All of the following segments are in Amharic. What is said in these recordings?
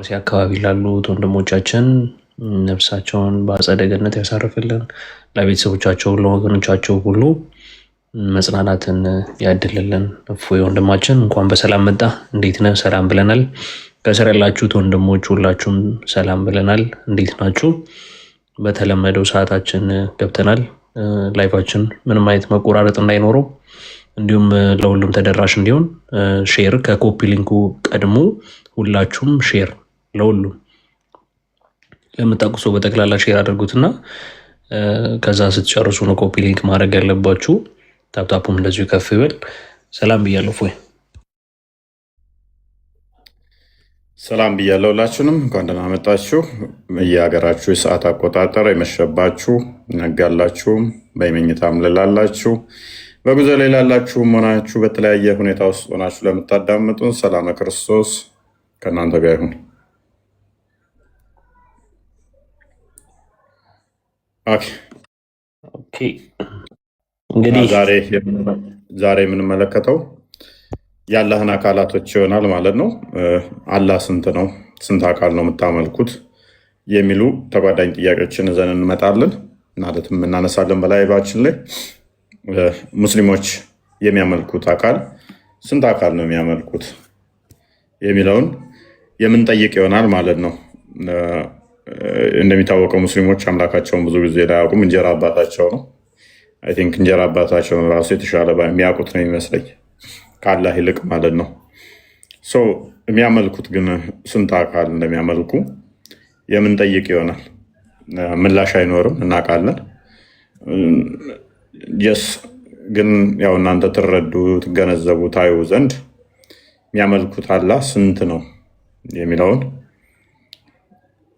እዚህ አካባቢ ላሉት ወንድሞቻችን ነፍሳቸውን በአጸደ ገነት ያሳርፍልን፣ ለቤተሰቦቻቸው ለወገኖቻቸው ሁሉ መጽናናትን ያድልልን። እፎይ ወንድማችን እንኳን በሰላም መጣ። እንዴት ነህ? ሰላም ብለናል። ከስር ያላችሁት ወንድሞች ሁላችሁም ሰላም ብለናል። እንዴት ናችሁ? በተለመደው ሰዓታችን ገብተናል። ላይፋችን ምንም አይነት መቆራረጥ እንዳይኖረው እንዲሁም ለሁሉም ተደራሽ እንዲሆን ሼር ከኮፒ ሊንኩ ቀድሞ ሁላችሁም ሼር ለሁሉም ለምታውቁ ሰው በጠቅላላ ሼር አድርጉትና ከዛ ስትጨርሱ ነው ኮፒ ሊንክ ማድረግ ያለባችሁ። ታፕታፑም እንደዚሁ ከፍ ይበል። ሰላም ብያለሁ። ፎይ ሰላም ብያለሁ። ሁላችሁንም እንኳን ደህና መጣችሁ። የሀገራችሁ የሰዓት አቆጣጠር የመሸባችሁ ነጋላችሁም፣ በመኝታም ላላችሁ፣ በጉዞ ላይ ላላችሁም ሆናችሁ በተለያየ ሁኔታ ውስጥ ሆናችሁ ለምታዳምጡን ሰላም ክርስቶስ ከእናንተ ጋር ይሁን። እንግዲህ ዛሬ የምንመለከተው የአላህን አካላቶች ይሆናል ማለት ነው። አላህ ስንት ነው? ስንት አካል ነው የምታመልኩት? የሚሉ ተጓዳኝ ጥያቄዎችን ይዘን እንመጣለን። ማለትም እናነሳለን። በላይቫችን ላይ ሙስሊሞች የሚያመልኩት አካል ስንት አካል ነው የሚያመልኩት የሚለውን የምንጠይቅ ይሆናል ማለት ነው። እንደሚታወቀው ሙስሊሞች አምላካቸውን ብዙ ጊዜ ላያውቁም። እንጀራ አባታቸው ነው። አይ ቲንክ እንጀራ አባታቸውን ራሱ የተሻለ የሚያውቁት ነው የሚመስለኝ ከአላህ ይልቅ ማለት ነው። የሚያመልኩት ግን ስንት አካል እንደሚያመልኩ የምንጠይቅ ይሆናል። ምላሽ አይኖርም፣ እናውቃለን። ግን ያው እናንተ ትረዱ፣ ትገነዘቡ፣ ታዩ ዘንድ የሚያመልኩት አላህ ስንት ነው የሚለውን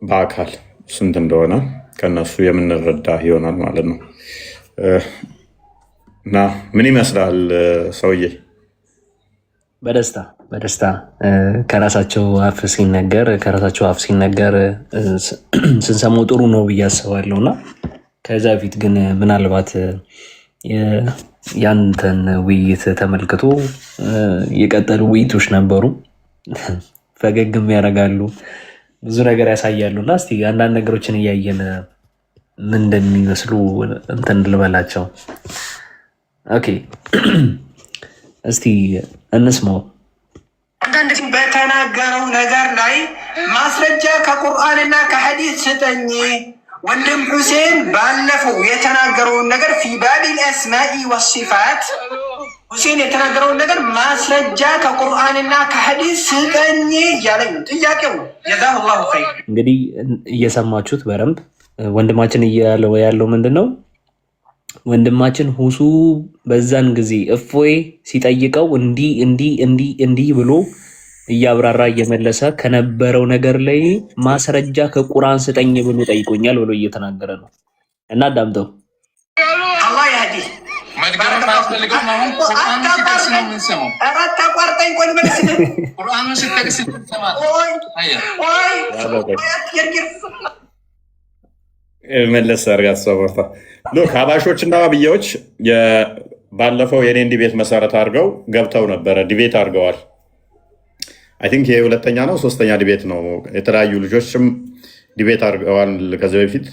በአካል ስንት እንደሆነ ከነሱ የምንረዳ ይሆናል ማለት ነው። እና ምን ይመስላል ሰውዬ? በደስታ ከራሳቸው አፍ ሲነገር ስንሰማው ጥሩ ነው ብዬ አስባለሁ። እና ከዛ በፊት ግን ምናልባት ያንተን ውይይት ተመልክቶ የቀጠሉ ውይይቶች ነበሩ። ፈገግም ያደርጋሉ፣ ብዙ ነገር ያሳያሉ። እና እስቲ አንዳንድ ነገሮችን እያየን ምን እንደሚመስሉ እንትን ልበላቸው። ኦኬ እስቲ እንስማው። አንዳንድ በተናገረው ነገር ላይ ማስረጃ ከቁርአንና ከሐዲስ ስጠኝ። ወንድም ሁሴን ባለፈው የተናገረውን ነገር ፊ ባቢል አስማኢ ወሲፋት ሁሴን የተናገረውን ነገር ማስረጃ ከቁርአንና ከሐዲስ ስጠኝ እያለኝ ነው። ጥያቄው ነው። ጀዛሁላሁ ኸይር። እንግዲህ እየሰማችሁት በደንብ ወንድማችን እያለው ያለው ምንድን ነው? ወንድማችን ሁሱ በዛን ጊዜ እፎይ ሲጠይቀው እንዲህ ብሎ እያብራራ እየመለሰ ከነበረው ነገር ላይ ማስረጃ ከቁርአን ስጠኝ ብሎ ጠይቆኛል ብሎ እየተናገረ ነው። እና አዳምጠው። አላህ ያህዲ መለስ አድርጋ ተሰበርታ ሀባሾች እና ዋብያዎች ባለፈው የኔን ዲቤት መሰረት አድርገው ገብተው ነበረ። ዲቤት አድርገዋል። አይ ቲንክ ይሄ ሁለተኛ ነው ሶስተኛ ዲቤት ነው። የተለያዩ ልጆችም ዲቤት አድርገዋል ከዚህ በፊት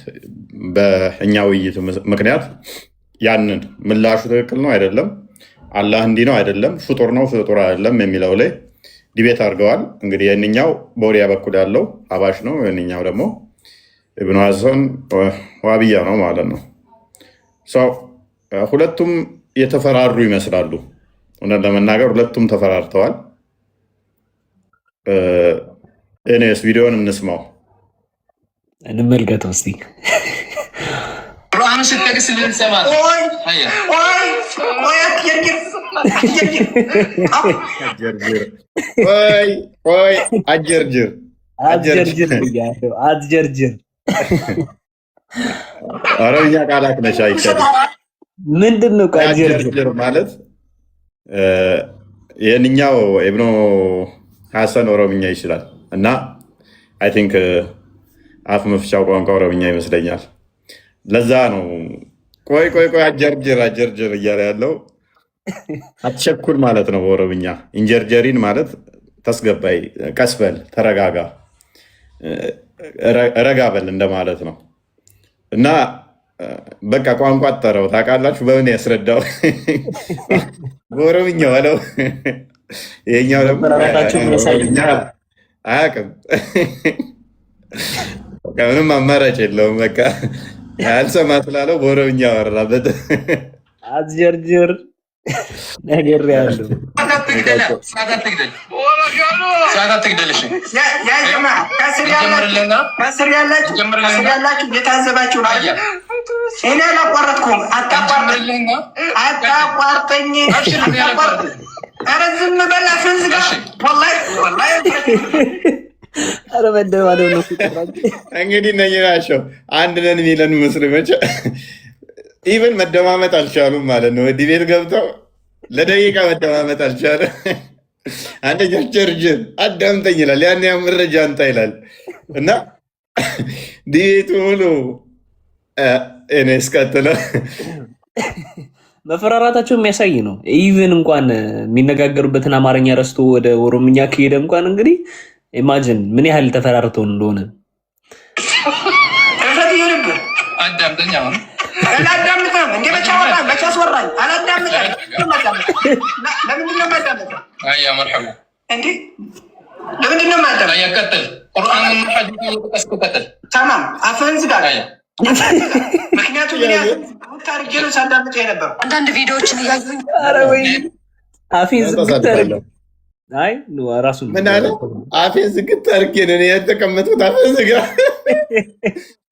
በእኛ ውይይት ምክንያት ያንን ምላሹ ትክክል ነው አይደለም፣ አላህ እንዲህ ነው አይደለም፣ ፍጡር ነው ፍጡር አይደለም የሚለው ላይ ዲቤት አድርገዋል። እንግዲህ የእኛው በወዲያ በኩል ያለው ሀባሽ ነው፣ የእኛው ደግሞ ኢብኑ ሐሰን ዋብያ ነው ማለት ነው። ሁለቱም የተፈራሩ ይመስላሉ። እውነት ለመናገር ሁለቱም ተፈራርተዋል። እኔስ ቪዲዮን እንስማው እንመልከተው እስቲ። ቁርአኑ ስትጠቅስ ልንሰማ አትጀርጅር አረብኛ ቃላት ነች አይቻልም። ምንድን ነው አትጀርጅር ማለት? የእኛው ኢብኑ ሐሰን ኦሮምኛ ይችላል እና አይ ቲንክ አፍ መፍቻው ቋንቋ ኦሮምኛ ይመስለኛል። ለዛ ነው ቆይ አጀርጅር እያለ ያለው። አትቸኩል ማለት ነው በኦሮምኛ። ኢንጀርጀሪን ማለት ተስገባይ፣ ቀስበል፣ ተረጋጋ ረጋ በል እንደማለት ነው። እና በቃ ቋንቋ አጠረው ታውቃላችሁ። በምን ያስረዳው? በኦሮምኛ አለው። ይሄኛው ደግሞ አያውቅም። ምንም አማራጭ የለውም። በቃ ያልሰማ ስላለው በኦሮምኛ አወራበት። አትጀርጅር ነገር ያለው ከስር ያላችሁ የታዘባችሁ እኔ አላቋረጥኩም። አታቋርጠኝ። ኧረ ዝም በል አፍህን ዝጋ። ወላሂ ኧረ መደባደብ ነው። እንግዲህ እነኝህ ናቸው አንድ ነን የሚለን ሙስሊሞች ኢቨን መደማመጥ አልቻሉም ማለት ነው። ዲቤት ገብተው ለደቂቃ መደማመጥ አልቻለም። አንደኛው ጀርጅር አዳምጠኝ ይላል፣ ያን ያ መረጃ አንጣ ይላል። እና ዲቤቱ ሙሉ እኔ እስቀጥለ መፈራራታቸው የሚያሳይ ነው። ኢቨን እንኳን የሚነጋገሩበትን አማርኛ ረስቶ ወደ ኦሮምኛ ከሄደ እንኳን እንግዲህ ኢማጅን ምን ያህል ተፈራርተው እንደሆነ አዳምጠኝ አሁን አላዳምጥም። እንደ መቻ ወራኝ መቻ አስወራኝ። አላዳምጥም። ለምንድን ነው የማዳምጠው? አያ መርሐባ እንዴ ለምንድን ነው የማዳምጠው? አያ ቀጥል። ቁርአንን ሐዲሱን ተቀስቀ ቀጥል። ተማም አፍህን ዝጋ። ምክንያቱም ምን ያህል ታርጌ ነው ሳዳምጥ የነበረው አንዳንድ ቪዲዮዎችን እያየሁኝ ኧረ ወይ አፌን ዝግት አድርጌ አይ ራሱ ምን አለ? አፌን ዝግት አድርጌ ነው የተቀመጥኩት። አፌን ዝጋ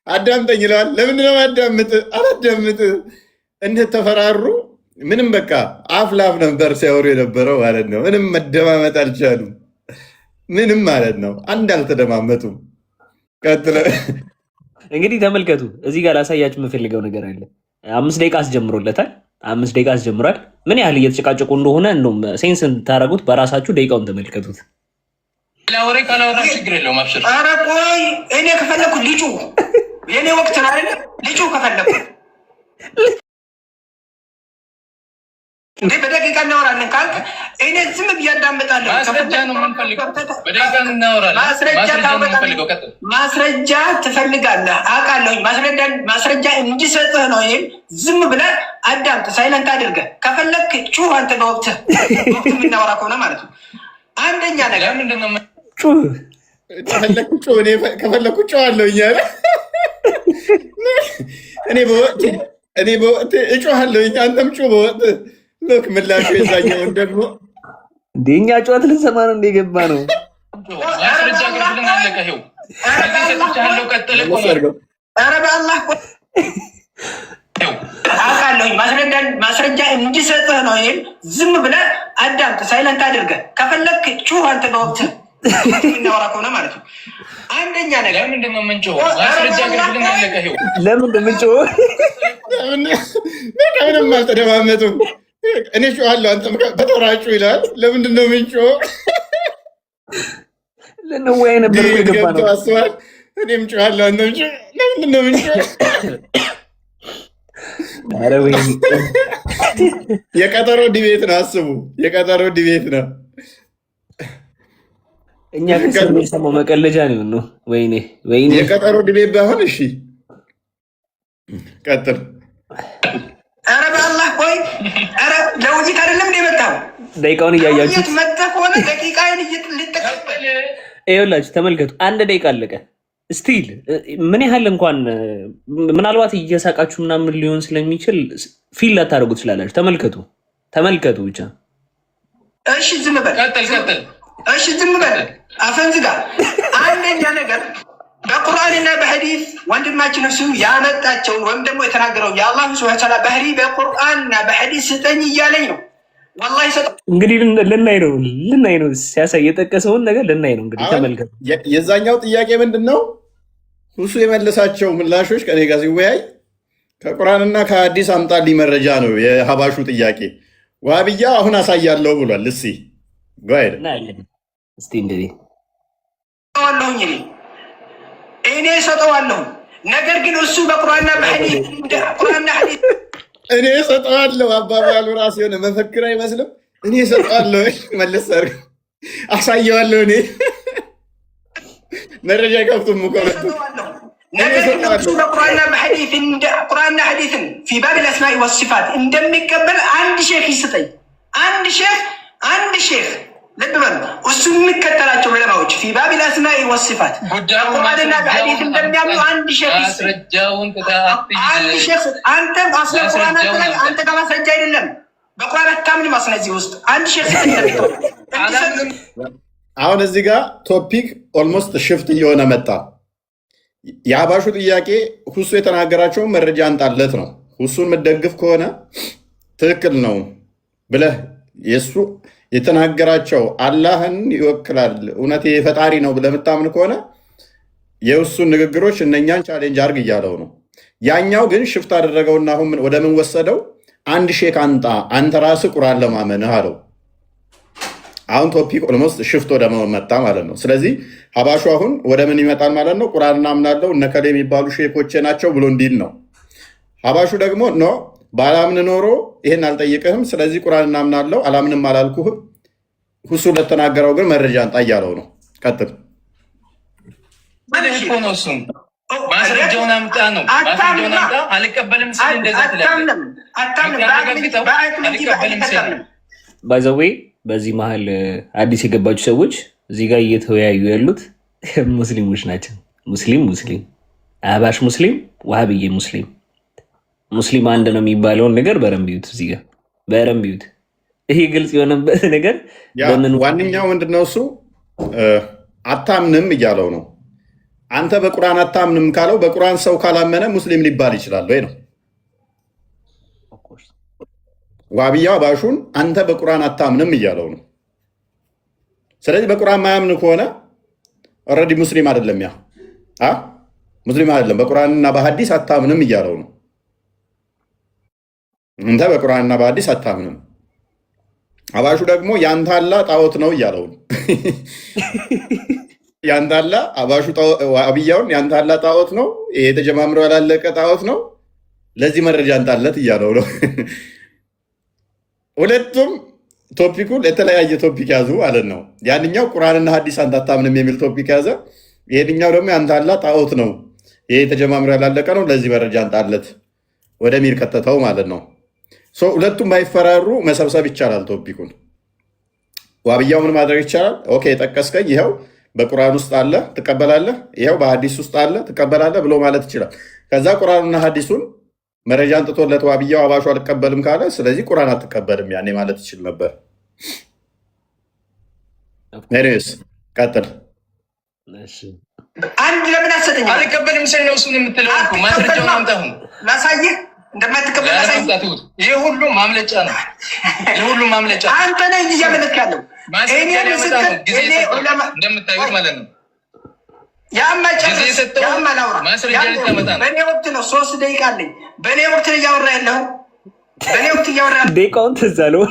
አዳምጠኝ ይለዋል። ለምንድን ነው አዳምጥ? አላዳምጥ። እንደተፈራሩ ምንም በቃ አፍ ላፍ ነበር ሲያወሩ የነበረው ማለት ነው። ምንም መደማመጥ አልቻሉም። ምንም ማለት ነው። አንድ አልተደማመጡም። ቀጥለ እንግዲህ ተመልከቱ። እዚህ ጋር ላሳያችሁ የምፈልገው ነገር አለ። 5 ደቂቃ አስጀምሮለታል። 5 ደቂቃ አስጀምሯል። ምን ያህል እየተጨቃጨቁ እንደሆነ እንደውም ሴንስ ታደርጉት በራሳችሁ ደቂቃውን ተመልከቱት። ላወሬ ካላወራ ችግር የለውም። አብሽር። ኧረ ቆይ እኔ ከፈለኩ ልጩ የኔ ወቅት ነው አይደል? ልጩ ከፈለኩ እንዴ በደቂቃ እናወራለን ካልክ እኔ ዝም ብዬ አዳምጣለሁ። ማስረጃ ነው የምንፈልገው። በደቂቃ እናወራለን። ማስረጃ ትፈልጋለህ አውቃለሁኝ። ማስረጃ እንዲሰጥህ ነው። ይሄን ዝም ብለህ አዳምጥ፣ ሳይለንት አድርገህ ከፈለክ ጩህ። አንተ በወቅትህ የምናወራ ከሆነ ማለት ነው። አንደኛ ነገር ምንድን ነው? ከፈለኩ ጩህ አለው እያለ እኔ በወቅት እጩሃለሁ። አንተም ጩህ በወቅት ልክ ምላሹ የዛኛውን ደግሞ እንደኛ ጩኸት ልንሰማ ነው እንደገባ ነው። ማስረጃ ግርግልን አለቀ። ይኸው ሰጥቻለሁ። ቀጥል። ኧረ በአላህ አውቃለሁኝ። ማስረጃ እንዲሰጥህ ነው። ይሄን ዝም ብለህ አዳምጥ፣ ሳይለንት አድርገህ ከፈለክ ጩህ። አንተ በወቅትህ እናወራ ከሆነ ማለት ነው። አንደኛ ነገር ምንድን ነው የምንጮህ? ማስረጃ ግርግልን አለቀ። ይኸው ለምንድን የምንጮህ? ምንም አልተደማመጡም። እኔ ጮሃለሁ አንተም በተራጩ ይላል። ለምንድን ነው የምንጮህ? ልንወያይ ነበር የገባ ነው። አስባል። እኔም ጮሃለሁ አንተም ጮህ። ለምንድን ነው የምንጮህ? ኧረ ወይ የቀጠሮ ዲቤት ነው። አስቡ፣ የቀጠሮ ዲቤት ነው። እኛ ከስር የሚሰማው መቀለጃ ነው። ወይኔ የቀጠሮ ዲቤት ባይሆን እሺ፣ ቀጥል። ኧረ በአላህ ቆይ፣ ኧረ ለውይይት አይደለም እንደ መጣው ደቂቃውን እያያችሁት መጣ ከሆነ ደቂቃዬን ልትቀበል ይኸውላችሁ፣ ተመልከቱ። 1 ደቂቃ አለቀ። ስቲል ምን ያህል እንኳን ምናልባት እየሳቃችሁ ምናምን ሊሆን ስለሚችል ፊል ላታደርጉ ትችላላችሁ። ተመልከቱ ብቻ። እሺ ዝም በል። ቀጥል። እሺ ዝም በል። አፈን ዝጋ። አንደኛ ነገር በቁርአንና በሐዲስ ወንድማችን እሱ ያመጣቸውን ወይም ደግሞ የተናገረው የአላህ ሱብሓነሁ ወተዓላ ባህሪ በቁርአንና በሐዲስ ስጠኝ እያለኝ ነው። ወላሂ ሰጠ። እንግዲህ ልናይ ነው ሲያሳይ የጠቀሰውን ነገር ልናይ ነው። እንግዲህ ተመልከቱ። የዛኛው ጥያቄ ምንድን ነው? እሱ የመለሳቸው ምላሾች ከኔ ጋር ሲወያይ ከቁርአንና ከሐዲስ አምጣልኝ መረጃ ነው የሀባሹ ጥያቄ። ዋብያ አሁን አሳያለሁ ብሏል። እስቲ እንግዲህ እኔ ሰጠዋለሁ። ነገር ግን እሱ በቁርአንና በሐዲስ እኔ ሰጠዋለሁ አባባሉ ራሱ የሆነ መፈክር አይመስልም? እኔ ሰጠዋለሁ መለስ አድርገው አሳየዋለሁ። እኔ መረጃ አይከፍቱም እኮ ቁርአንና ሐዲስን ፊ ባብ الاسماء والصفات እንደሚቀበል አንድ ሼክ ይስጠኝ። አንድ ሼክ ልብ በል እሱ የሚከተላቸው ዑለማዎች ፊ ባብ الاسماء والصفات ቁርአንና ሐዲስ እንደሚያምኑ አንድ ሼክ ማስረጃውን አንድ ሼክ አንተ አስለ ቁርአን አንተ ጋር ማስረጃ አይደለም በቁርአን አታምንም። ስለዚህ ውስጥ አንድ ሼክ አሁን እዚህ ጋር ቶፒክ ኦልሞስት ሽፍት እየሆነ መጣ። የአባሹ ጥያቄ ሁሱ የተናገራቸውን መረጃ አንጣለት ነው። ሁሱን የምትደግፍ ከሆነ ትክክል ነው ብለህ የሱ የተናገራቸው አላህን ይወክላል እውነት የፈጣሪ ነው ብለህ የምታምን ከሆነ የእሱን ንግግሮች እነኛን ቻሌንጅ አርግ እያለው ነው። ያኛው ግን ሽፍት አደረገውና አሁን ወደ ምን ወሰደው? አንድ ሼክ አንጣ አንተ ራስህ ቁርአን ለማመንህ አለው። አሁን ቶፒክ ኦልሞስት ሽፍት ወደ መጣ ማለት ነው። ስለዚህ ሀባሹ አሁን ወደ ምን ይመጣል ማለት ነው? ቁርአን እናምናለው እነከሌ የሚባሉ ሼኮቼ ናቸው ብሎ እንዲል ነው። ሀባሹ ደግሞ ኖ ባላምን ኖሮ ይሄን አልጠይቅህም፣ ስለዚህ ቁርአን እናምናለው አላምንም አላልኩህም፣ ሁሱ ለተናገረው ግን መረጃ አንጣ እያለው ነው። ቀጥል። ማስረጃውን አምጣ ነው። ማስረጃውን አምጣ። አልቀበልም ሲል እንደዛ ትላለህ። ባይ ዘ ዌይ በዚህ መሀል አዲስ የገባችሁ ሰዎች እዚህ ጋር እየተወያዩ ያሉት ሙስሊሞች ናቸው። ሙስሊም አህባሽ ሙስሊም፣ ዋሃብዬ ሙስሊም አንድ ነው የሚባለውን ነገር በረንብ ይዩት። እዚህ ጋር በረንብ ይዩት። ይሄ ግልጽ የሆነበት ነገር ዋነኛው ምንድነው? እሱ አታምንም እያለው ነው። አንተ በቁርአን አታምንም ካለው በቁርአን ሰው ካላመነ ሙስሊም ሊባል ይችላል ወይ ነው። ዋብያ ባሹን አንተ በቁርአን አታምንም እያለው ነው። ስለዚህ በቁርአን ማያምን ከሆነ ኦልሬዲ ሙስሊም አይደለም። ያ ሙስሊም አይደለም። በቁርአንና በሐዲስ አታምንም እያለው ነው። አንተ በቁርአንና በሐዲስ አታምንም። አባሹ ደግሞ ያንተ አላህ ጣዖት ነው እያለው ነው። ያንተ አላህ አባሹ ዋብያውን ያንተ አላህ ጣዖት ነው፣ ይሄ ተጀማምሮ ያላለቀ ጣዖት ነው፣ ለዚህ መረጃ አንጣለት እያለው ነው። ሁለቱም ቶፒኩን የተለያየ ቶፒክ ያዙ ማለት ነው። ያንኛው ቁርአንና ሐዲስ አንተ አታምንም የሚል ቶፒክ ያዘ። ይሄንኛው ደግሞ ያንተ አላህ ጣዖት ነው፣ ይሄ ተጀማምሮ ያላለቀ ነው፣ ለዚህ መረጃ አንጣለት ወደሚል ከተተው ማለት ነው። ሁለቱም ባይፈራሩ መሰብሰብ ይቻላል ቶፒኩን። ዋብያው ምን ማድረግ ይቻላል? ኦኬ ጠቀስከኝ፣ ይኸው በቁርአን ውስጥ አለ ትቀበላለህ፣ ይኸው በሐዲስ ውስጥ አለ ትቀበላለህ ብሎ ማለት ይችላል። ከዛ ቁርአንና ሐዲሱን መረጃ አንጥቶለት ዋብያው አባሹ አልቀበልም ካለ ስለዚህ ቁርአን አትቀበልም ያኔ ማለት ይችል ነበር። ኔሬስ ቀጥል። አንድ ለምን አሰጠኝ? አልቀበልም ሲል ነው እሱን የምትለው እኮ ማስረጃውን አምጣሁ ላሳይህ እንደማትቀበል ላሳይህ። ይሄ ሁሉ ማምለጫ ነው። ይሄ ሁሉ ማምለጫ አንተ ነህ እንጂ እያመለጥክ ያለው እኔ እንደምታዩት ማለት ነው። በእኔ ወቅት ነው 3 ደቂቃ አለኝ። በእኔ ወቅት ነው እያወራ ያለው። በእኔ ወቅት እያወራ ደቂቃውን ትዝ አለው።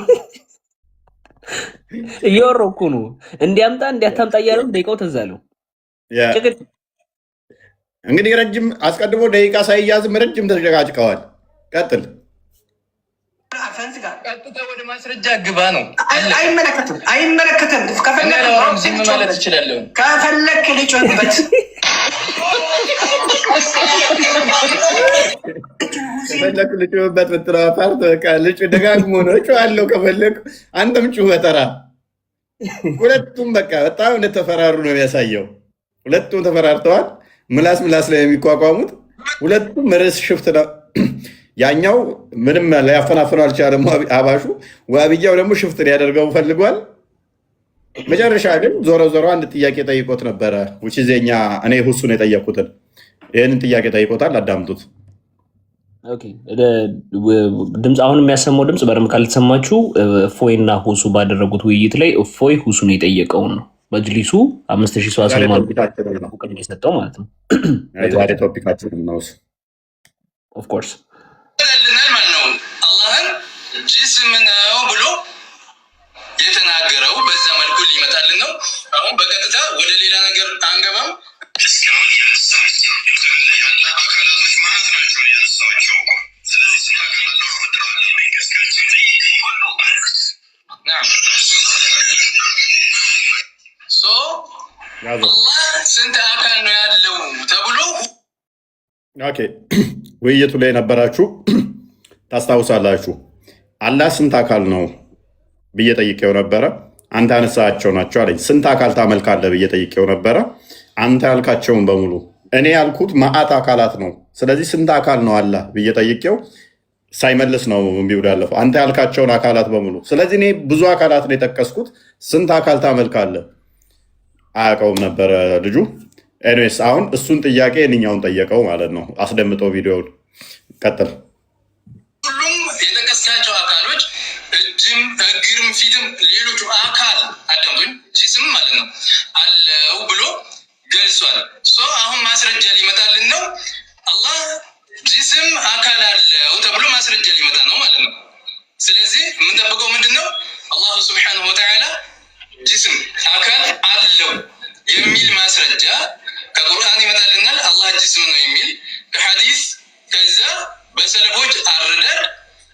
እያወራሁ እኮ ነው። እንዲያምጣ እንዲያታምጣ እያለው ደቂቃው ትዝ አለው። እንግዲህ ረጅም አስቀድሞ ደቂቃ ሳይያዝም ረጅም ተጨቃጭቀዋል። ቀጥል። ቀጥታ ወደ ማስረጃ ግባ ነው። አይመለከትም። ዝም ማለት እችላለሁ። ከፈለክ ልጮህበት ምትለው ፓርት በቃ ልጩ ደጋግሞ ነው እጮሃለሁ ከፈለክ አንተም ጩህ በተራ። ሁለቱም በቃ በጣም እንደተፈራሩ ነው የሚያሳየው። ሁለቱም ተፈራርተዋል። ምላስ ላይ የሚቋቋሙት ሁለቱም ርዕስ ሽፍት ነው። ያኛው ምንም ሊያፈናፍነው አልቻለም አባሹ። ዋብያው ደግሞ ሽፍት ሊያደርገው ፈልጓል። መጨረሻ ግን ዞሮ አንድ ጥያቄ ጠይቆት ነበረ። ዜኛ እኔ ሁሱን የጠየቁትን ይህንን ጥያቄ ጠይቆታል። አዳምጡት። ድምፅ አሁን የሚያሰማው ድምፅ በደምብ ካልተሰማችሁ እፎይና ሁሱ ባደረጉት ውይይት ላይ እፎይ ሁሱን የጠየቀውን ነው። መጅሊሱ 5000 ሰው አስለማን የሰጠው ማለት ነው። ዛሬ ቶፒካችን ነው። ኦፍኮርስ ልናል ማለት ነው። አላህን ጅስም ነው ብሎ የተናገረው በዛ መልኩ ሊመጣልን ነው። አሁን በቀጥታ ወደ ሌላ ነገር አንገባም። እስካሁን ያነሳቸው አካላቶች ማለት ናቸው ያነሳቸው። ስለዚህ ስለ አካላቶች ወጥረዋል። መንገስካችን ሁሉ አርክት አላህ ስንት አካል ኦኬ ውይይቱ ላይ ነበራችሁ ታስታውሳላችሁ። አላህ ስንት አካል ነው ብዬ ጠይቄው ነበረ። አንተ ያነሳቸው ናቸው አለኝ። ስንት አካል ታመልካለህ ብዬ ጠይቄው ነበረ። አንተ ያልካቸውን በሙሉ እኔ ያልኩት መዓት አካላት ነው። ስለዚህ ስንት አካል ነው አላህ ብዬ ጠይቄው ሳይመልስ ነው እምቢው ያለፈው። አንተ ያልካቸውን አካላት በሙሉ። ስለዚህ እኔ ብዙ አካላት ነው የጠቀስኩት። ስንት አካል ታመልካለህ አያውቀውም ነበረ ልጁ። ኤኒዌይስ አሁን እሱን ጥያቄ እኛውን ጠየቀው ማለት ነው። አስደምጠው ቪዲዮውን ቀጥል። ሁሉም የጠቀስካቸው አካሎች እጅም እግርም ፊትም ሌሎቹ አካል አዳምጡኝ ጂስም ማለት ነው አለው ብሎ ገልጿል። አሁን ማስረጃ ሊመጣልን ነው። አላህ ጂስም አካል አለው ተብሎ ማስረጃ ሊመጣ ነው ማለት ነው። ስለዚህ የምንጠብቀው ምንድን ነው? አላሁ ስብሓነሁ ወተዓላ ጂስም አካል አለው የሚል ማስረጃ ከቁርአን ይመጣልናል። አላህ ጂስም ነው የሚል ከሐዲስ ከዛ በሰለፎች አረዳድ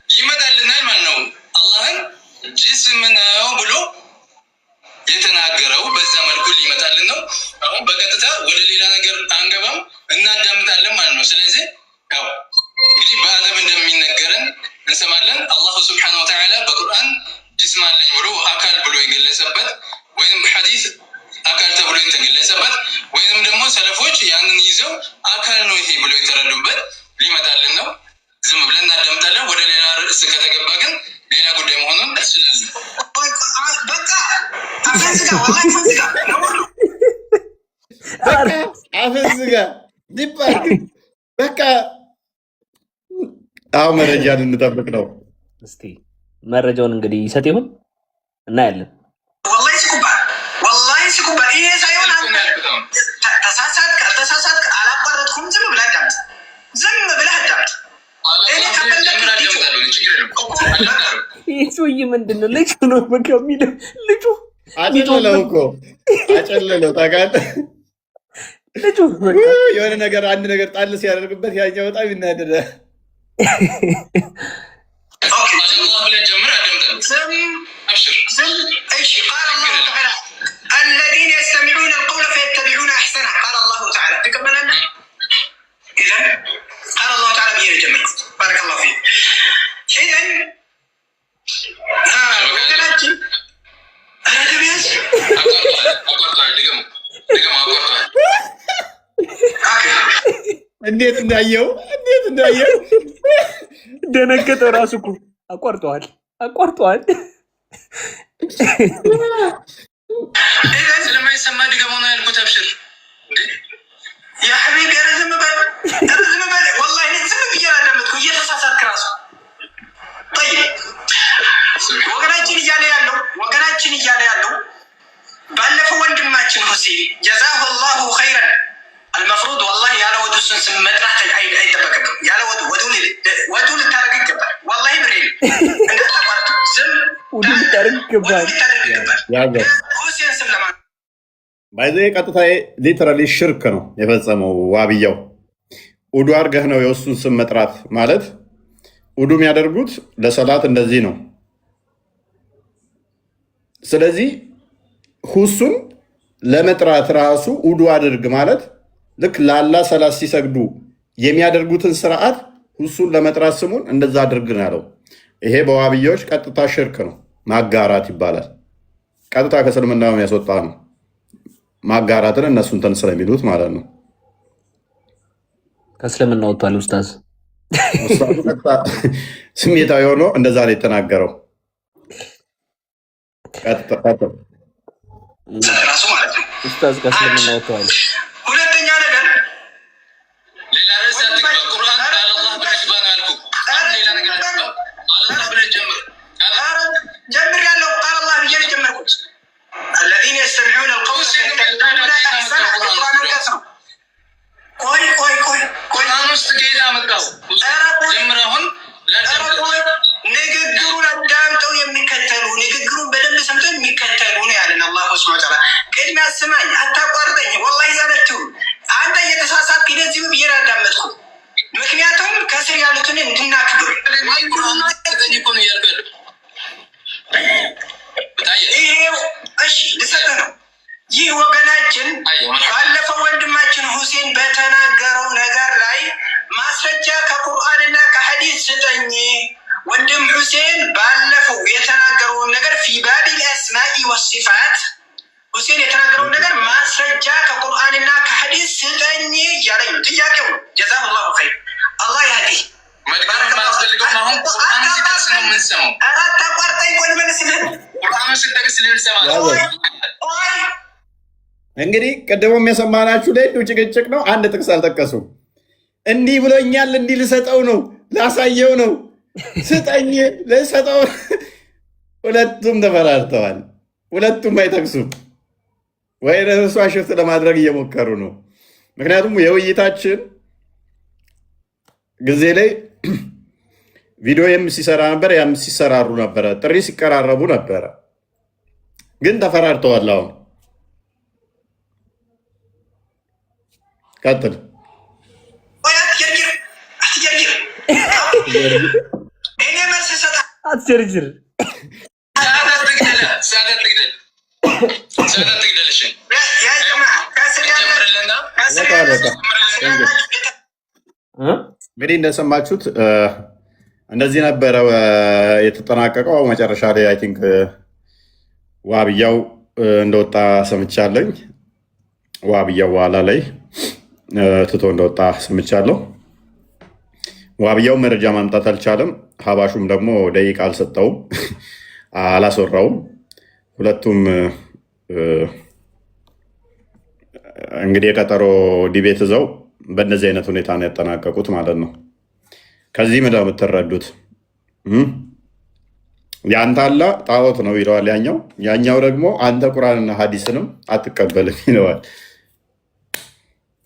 ይመጣልናል ማለት ነው። አላህን ጂስም ነው ብሎ የተናገረው በዛ መልኩ ሊመጣልን ነው። አሁን በቀጥታ ወደ ሌላ ነገር አንገባም፣ እናዳምጣለን ማለት ነው። ስለዚህ ያው እንግዲህ በአደብ እንደሚነገረን እንሰማለን። አላሁ ስብሓነሁ ወተዓላ በቁርአን ጂስም አለኝ ብሎ አካል ብሎ የገለጸበት ወይም በሐዲስ አካል ተብሎ የተገለጸበት ወይም ደግሞ ሰለፎች ያንን ይዘው አካል ነው ይሄ ብሎ የተረዱበት ሊመጣልን ነው። ዝም ብለን እናዳምጣለን። ወደ ሌላ ርዕስ ከተገባ ግን ሌላ ጉዳይ መሆኑን ስላለ አፈዝጋ በቃ አሁን መረጃ ልንጠብቅ ነው። እስቲ መረጃውን እንግዲህ ይሰጥ ይሁን እናያለን። ይሄ ሳይሆን ተሳሳትክ አላቋረጥኩም። ዝም ብለህ አዳምጥ፣ ዝም ብለህ አዳምጥ። ይህ ሰውዬ ምንድን ነው? ልጁ ነው በቃ የሚለው ልጁ አጨለለው እኮ አጨለለው። ታውቃለህ ልጁ የሆነ ነገር አንድ ነገር ጣል ሲያደርግበት ያኛው በጣም ይናደዳል። الذين يستمعون القول فيتبعون احسنه قال الله تعالى تقبلنا اذا قال الله تعالى بيه الجمل بارك الله فيك اذا وقتنا انا تبيز እንዴት እንዳየው ደነገጠ። ራሱ እኮ አቋርጠዋል። ስለማይሰማ ድገመው ነው ያልኩት። አብሽር ያ ሐቢቢ ረዝም በል ወላሂ ዝም ብዬ አዳመጥኩ እየተሳሳትክ ራሱ። طيب ወገናችን እያለ ያለው ባለፈው ወንድማችን ሁሴን ጀዛሁ ላሁ ኸይረን አልመፍሩድ ወላሂ ያለ ወዱ እሱን ስም መጥራት አይጠበቅም። ያለ ወዱ ልታደርግ ይገባል። ወላሂ ብሬ እንደታቋረጡ ስም ልታደርግ ይገባል። ሁሴን ስም ለማ ባይዘ ቀጥታ ሊተራሊ ሽርክ ነው የፈጸመው ዋብያው። ኡዱ አድርገህ ነው የእሱን ስም መጥራት ማለት። ኡዱ የሚያደርጉት ለሰላት እንደዚህ ነው። ስለዚህ ሁሱን ለመጥራት ራሱ ኡዱ አድርግ ማለት ልክ ለአላህ ሰላት ሲሰግዱ የሚያደርጉትን ስርዓት ሁሱን ለመጥራት ስሙን እንደዛ አድርግ ነው ያለው። ይሄ በዋብያዎች ቀጥታ ሽርክ ነው፣ ማጋራት ይባላል። ቀጥታ ከእስልምና የሚያስወጣ ነው። ማጋራትን እነሱ እንትን ስለሚሉት ማለት ነው። ከእስልምና ወጥቷል። ኡስታዝ ስሜታዊ ሆኖ እንደዛ ነው የተናገረው። ራሱ ማለት ነው። ኡስታዝ ከእስልምና ወጥቷል። ሁለተኛ ነገር ሌላ ርዕስ ቁርአን አላህ ብለህ ያልኩ ሌላ ነገር አላህ ብለህ ጀምር ያለው ቃል አላህ ብዬ ጀመርኩት። الذين يستمعون القول فيتبعون احسنه ቆይ ቁርአን ውስጥ ከየት አመጣው? ጀምረሁን ንግግሩን አዳምጠው የሚከተሉ ንግግሩን በደንብ ሰምተው የሚከተሉ ነው ያለን አላህ ሱብሓነሁ ወተዓላ። ቅድሚያ ስማኝ፣ አታቋርጠኝ። ወላሂ ዘነቱ አንተ እየተሳሳትክ እንደዚህ ብዬ አዳመጥኩ። ምክንያቱም ከስር ያሉትን እንድናክብር ይሄው እሺ ልሰጥህ ነው። ይህ ወገናችን ባለፈው ወንድማችን ሁሴን በተናገረው ነገር ላይ ሲፋት ሁሴን የተናገረውን ነገር ማስረጃ ከቁርአንና ከሐዲስ ስጠኝ እያለኝ ነው። ጥያቄው ነው። ጀዛሁላሁ ኸይር። አላህ ያህዲ እንግዲህ ቅድሞም የሰማናችሁ ላይ ጭቅጭቅ ነው። አንድ ጥቅስ አልጠቀሱም። እንዲህ ብሎኛል፣ እንዲህ ልሰጠው ነው፣ ላሳየው ነው፣ ስጠኝ ልሰጠው። ሁለቱም ተፈራርተዋል። ሁለቱም አይጠቅሱም ወይ እርሷ ሽፍት ለማድረግ እየሞከሩ ነው። ምክንያቱም የውይይታችን ጊዜ ላይ ቪዲዮ ሲሰራ ነበር፣ ያም ሲሰራሩ ነበረ፣ ጥሪ ሲቀራረቡ ነበረ። ግን ተፈራርተዋል። አሁን ቀጥል። አትጀርጅር እንግዲህ እንደሰማችሁት እንደዚህ ነበረ የተጠናቀቀው። መጨረሻ ላይ አይ ቲንክ ዋብያው እንደወጣ ሰምቻለኝ። ዋብያው በኋላ ላይ ትቶ እንደወጣ ሰምቻለሁ። ዋብያው መረጃ ማምጣት አልቻለም። ሀባሹም ደግሞ ደቂቃ አልሰጠውም፣ አላስወራውም። ሁለቱም እንግዲህ የቀጠሮ ዲቤት ይዘው በእነዚህ አይነት ሁኔታ ነው ያጠናቀቁት ማለት ነው። ከዚህ ምንድን ነው የምትረዱት? የአንተ አላህ ጣዖት ነው ይለዋል ያኛው። ያኛው ደግሞ አንተ ቁርአንና ሀዲስንም አትቀበልም ይለዋል።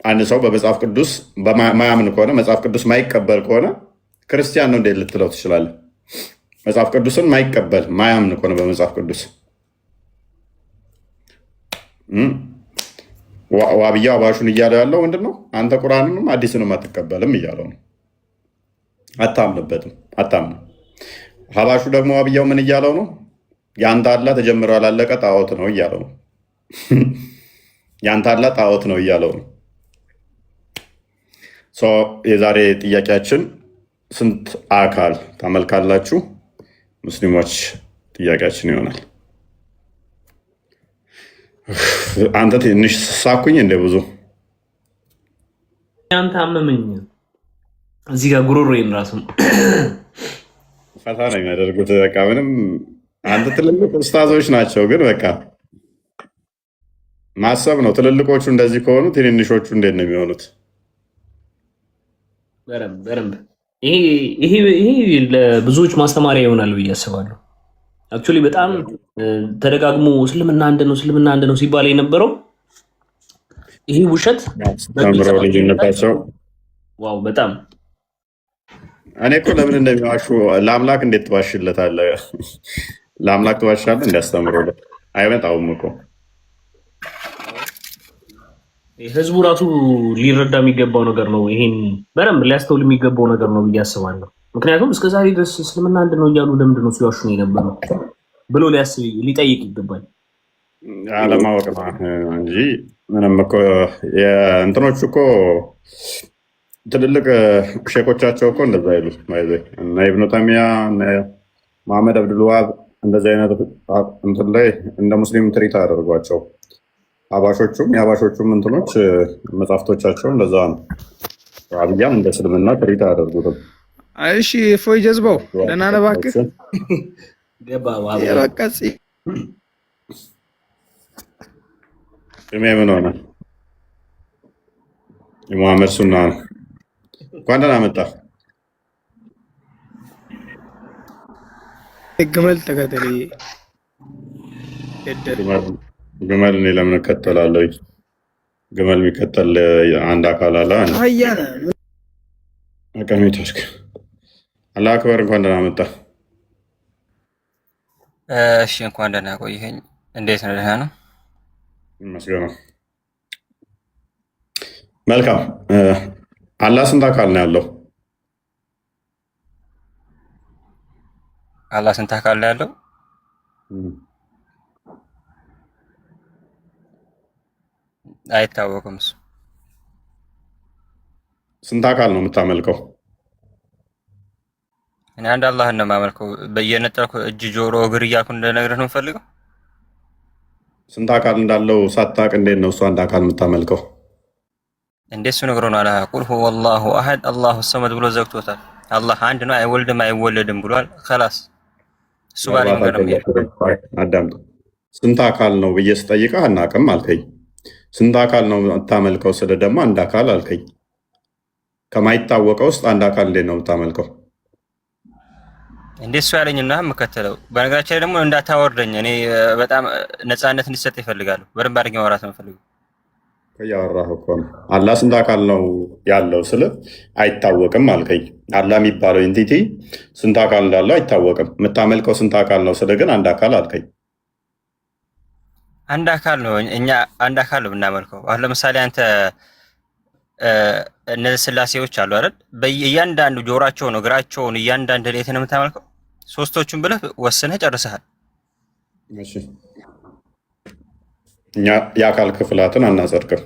አንድ ሰው በመጽሐፍ ቅዱስ ማያምን ከሆነ መጽሐፍ ቅዱስ ማይቀበል ከሆነ ክርስቲያን ነው እንዴት ልትለው ትችላለህ? መጽሐፍ ቅዱስን ማይቀበል ማያምን ከሆነ በመጽሐፍ ቅዱስ ዋብያው አባሹን እያለው ያለው ምንድን ነው? አንተ ቁርአንንም አዲስንም አትቀበልም እያለው ነው። አታምንበትም፣ አታምንም። ሀባሹ ደግሞ ዋብያው ምን እያለው ነው? የአንተ አላህ ተጀምሮ ያላለቀ ጣዖት ነው እያለው ነው። የአንተ አላህ ጣዖት ነው እያለው ነው። የዛሬ ጥያቄያችን ስንት አካል ታመልካላችሁ? ሙስሊሞች ጥያቄያችን ይሆናል። አንተ ትንሽ ሳኩኝ እንደ ብዙ አንተ አመመኝ። እዚህ ጋር ጉሮሮዬን ራሱ ፈታ ነው የሚያደርጉት። በቃ ምንም አንተ ትልልቅ ኡስታዞች ናቸው፣ ግን በቃ ማሰብ ነው። ትልልቆቹ እንደዚህ ከሆኑ ትንንሾቹ እንዴት ነው የሚሆኑት? በረምብ ይሄ ለብዙዎች ማስተማሪያ ይሆናል ብዬ አስባለሁ። አክቹዋሊ በጣም ተደጋግሞ እስልምና አንድ ነው፣ እስልምና አንድ ነው ሲባል የነበረው ይሄ ውሸት ልዩነታቸው ዋው በጣም እኔ እኮ ለምን እንደሚዋሹ ለአምላክ እንዴት ትዋሽለታለህ? ለአምላክ ትዋሻለህ? እንዲያስተምሩለት አይመጣውም እኮ ህዝቡ ራሱ ሊረዳ የሚገባው ነገር ነው። ይሄን በደንብ ሊያስተውል የሚገባው ነገር ነው ብዬ አስባለሁ። ምክንያቱም እስከ ዛሬ ድረስ እስልምና አንድ ነው እያሉ ለምንድን ነው ሲዋሹ የነበረው ብሎ ሊጠይቅ ይገባል። አለማወቅ ነው እንጂ ምንም እኮ እንትኖቹ እኮ ትልልቅ ሼኮቻቸው እኮ እንደዛ አይሉ እና ኢብኑ ተይሚያ መሐመድ አብዱልዋሃብ እንደዚህ አይነት እንትን ላይ እንደ ሙስሊም ትሪት አደርጓቸው። አባሾቹም የአባሾቹም እንትኖች መጽሐፍቶቻቸው እንደዛ ነው። አብያን እንደ እስልምና ትሪት አያደርጉትም። እሺ ፎይ ጀዝባው ደህና ነህ? እባክህ የበቀጽ ቅሜ ምን ሆነ? የሙሐመድ ሱና ነው። እንኳን ደህና መጣህ። ግመል ተከተል። ግመል እኔ ለምን እከተላለሁ? ግመል የሚከተል አንድ አካል አለ። ቀሚቶች አላህ አክበር። እንኳን ደህና መጣህ። እሺ እንኳን ደህና ቆይኸኝ። እንዴት ነው? ደህና ነው ይመስገነው። መልካም። አላህ ስንት አካል ነው ያለው? አላህ ስንት አካል ነው ያለው? አይታወቅም። እሱ ስንት አካል ነው የምታመልከው? እኔ አንድ አላህን ነው የማመልከው። በየነጠልኩ እጅ፣ ጆሮ፣ እግር እያልኩ እንደነግርህ ነው የምፈልገው። ስንት አካል እንዳለው ሳታውቅ እንዴት ነው እሱ አንድ አካል የምታመልከው? እንደሱ ነገር ነው አለ ቁል ሁወ አላሁ አሐድ አላሁ ሰመድ ብሎ ዘግቶታል። አላህ አንድ ነው አይወልድም አይወለድም ብሏል። خلاص እሱ ባለ ነገር ነው። አዳምጥ። ስንት አካል ነው ብዬ ስጠይቅህ አናውቅም አልከኝ። ስንት አካል ነው የምታመልከው ስለ ደግሞ አንድ አካል አልከኝ። ከማይታወቀው ውስጥ አንድ አካል እንዴት ነው የምታመልከው? እንደሱ ያለኝና የምከተለው። በነገራችን ላይ ደግሞ እንዳታወርደኝ እኔ በጣም ነፃነት እንዲሰጥ ይፈልጋሉ። በደንብ አድርጌ ማውራት ነው የምፈልገው። እያወራህ እኮ ነው። አላህ ስንት አካል ነው ያለው ስለ አይታወቅም አልከኝ። አላህ የሚባለው ኢንቲቲ ስንት አካል እንዳለው አይታወቅም። የምታመልከው ስንት አካል ነው ስለ ግን አንድ አካል አልከኝ። አንድ አካል ነው። እኛ አንድ አካል ነው የምናመልከው። አሁን ለምሳሌ አንተ እነዚህ ስላሴዎች አሉ አይደል? በእያንዳንዱ ጆሯቸው ነው እግራቸውን እያንዳንዱ ሌት ነው የምታመልከው። ሶስቶቹን ብለህ ወስነህ ጨርሰሃል። እሺ እኛ የአካል ክፍላትን አናጸድቅም።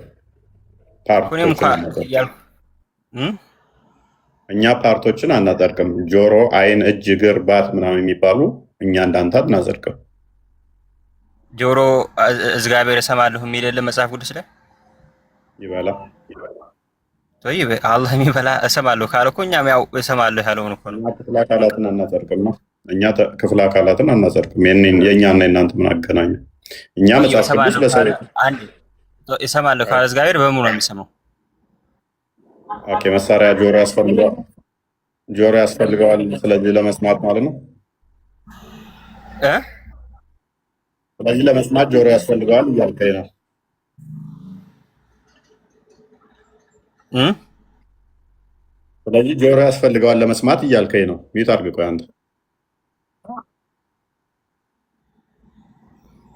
እኛ ፓርቶችን አናጸድቅም። ጆሮ፣ አይን፣ እጅ፣ እግር፣ ባት ምናምን የሚባሉ እኛ እንዳንተ አናጸድቅም። ጆሮ እግዚአብሔር እሰማለሁ የሚል የለም መጽሐፍ ቅዱስ ላይ ይበላ ወይ አላህ የሚበላ እሰማለሁ ካለ እኮ እኛም ያው እሰማለሁ ያለውን እኮ ነው። ክፍለ አካላትን አናጸድቅም ነው። እኛ ክፍለ አካላትን አናጸድቅም። የእኛና የእናንተ ምን አገናኘ? እኛ መጽሐፍ ቅዱስ ለሰው እሰማለሁ ካለ እግዚአብሔር በሙሉ ነው የሚሰማው። ኦኬ መሳሪያ ጆሮ ያስፈልገዋል። ጆሮ ያስፈልገዋል። ስለዚህ ለመስማት ማለት ነው። ስለዚህ ለመስማት ጆሮ ያስፈልገዋል እያልከኝ ነው። ስለዚህ ጆሮ ያስፈልገዋል ለመስማት እያልከኝ ነው። ሚዩት አድርግ። ቆይ አንተ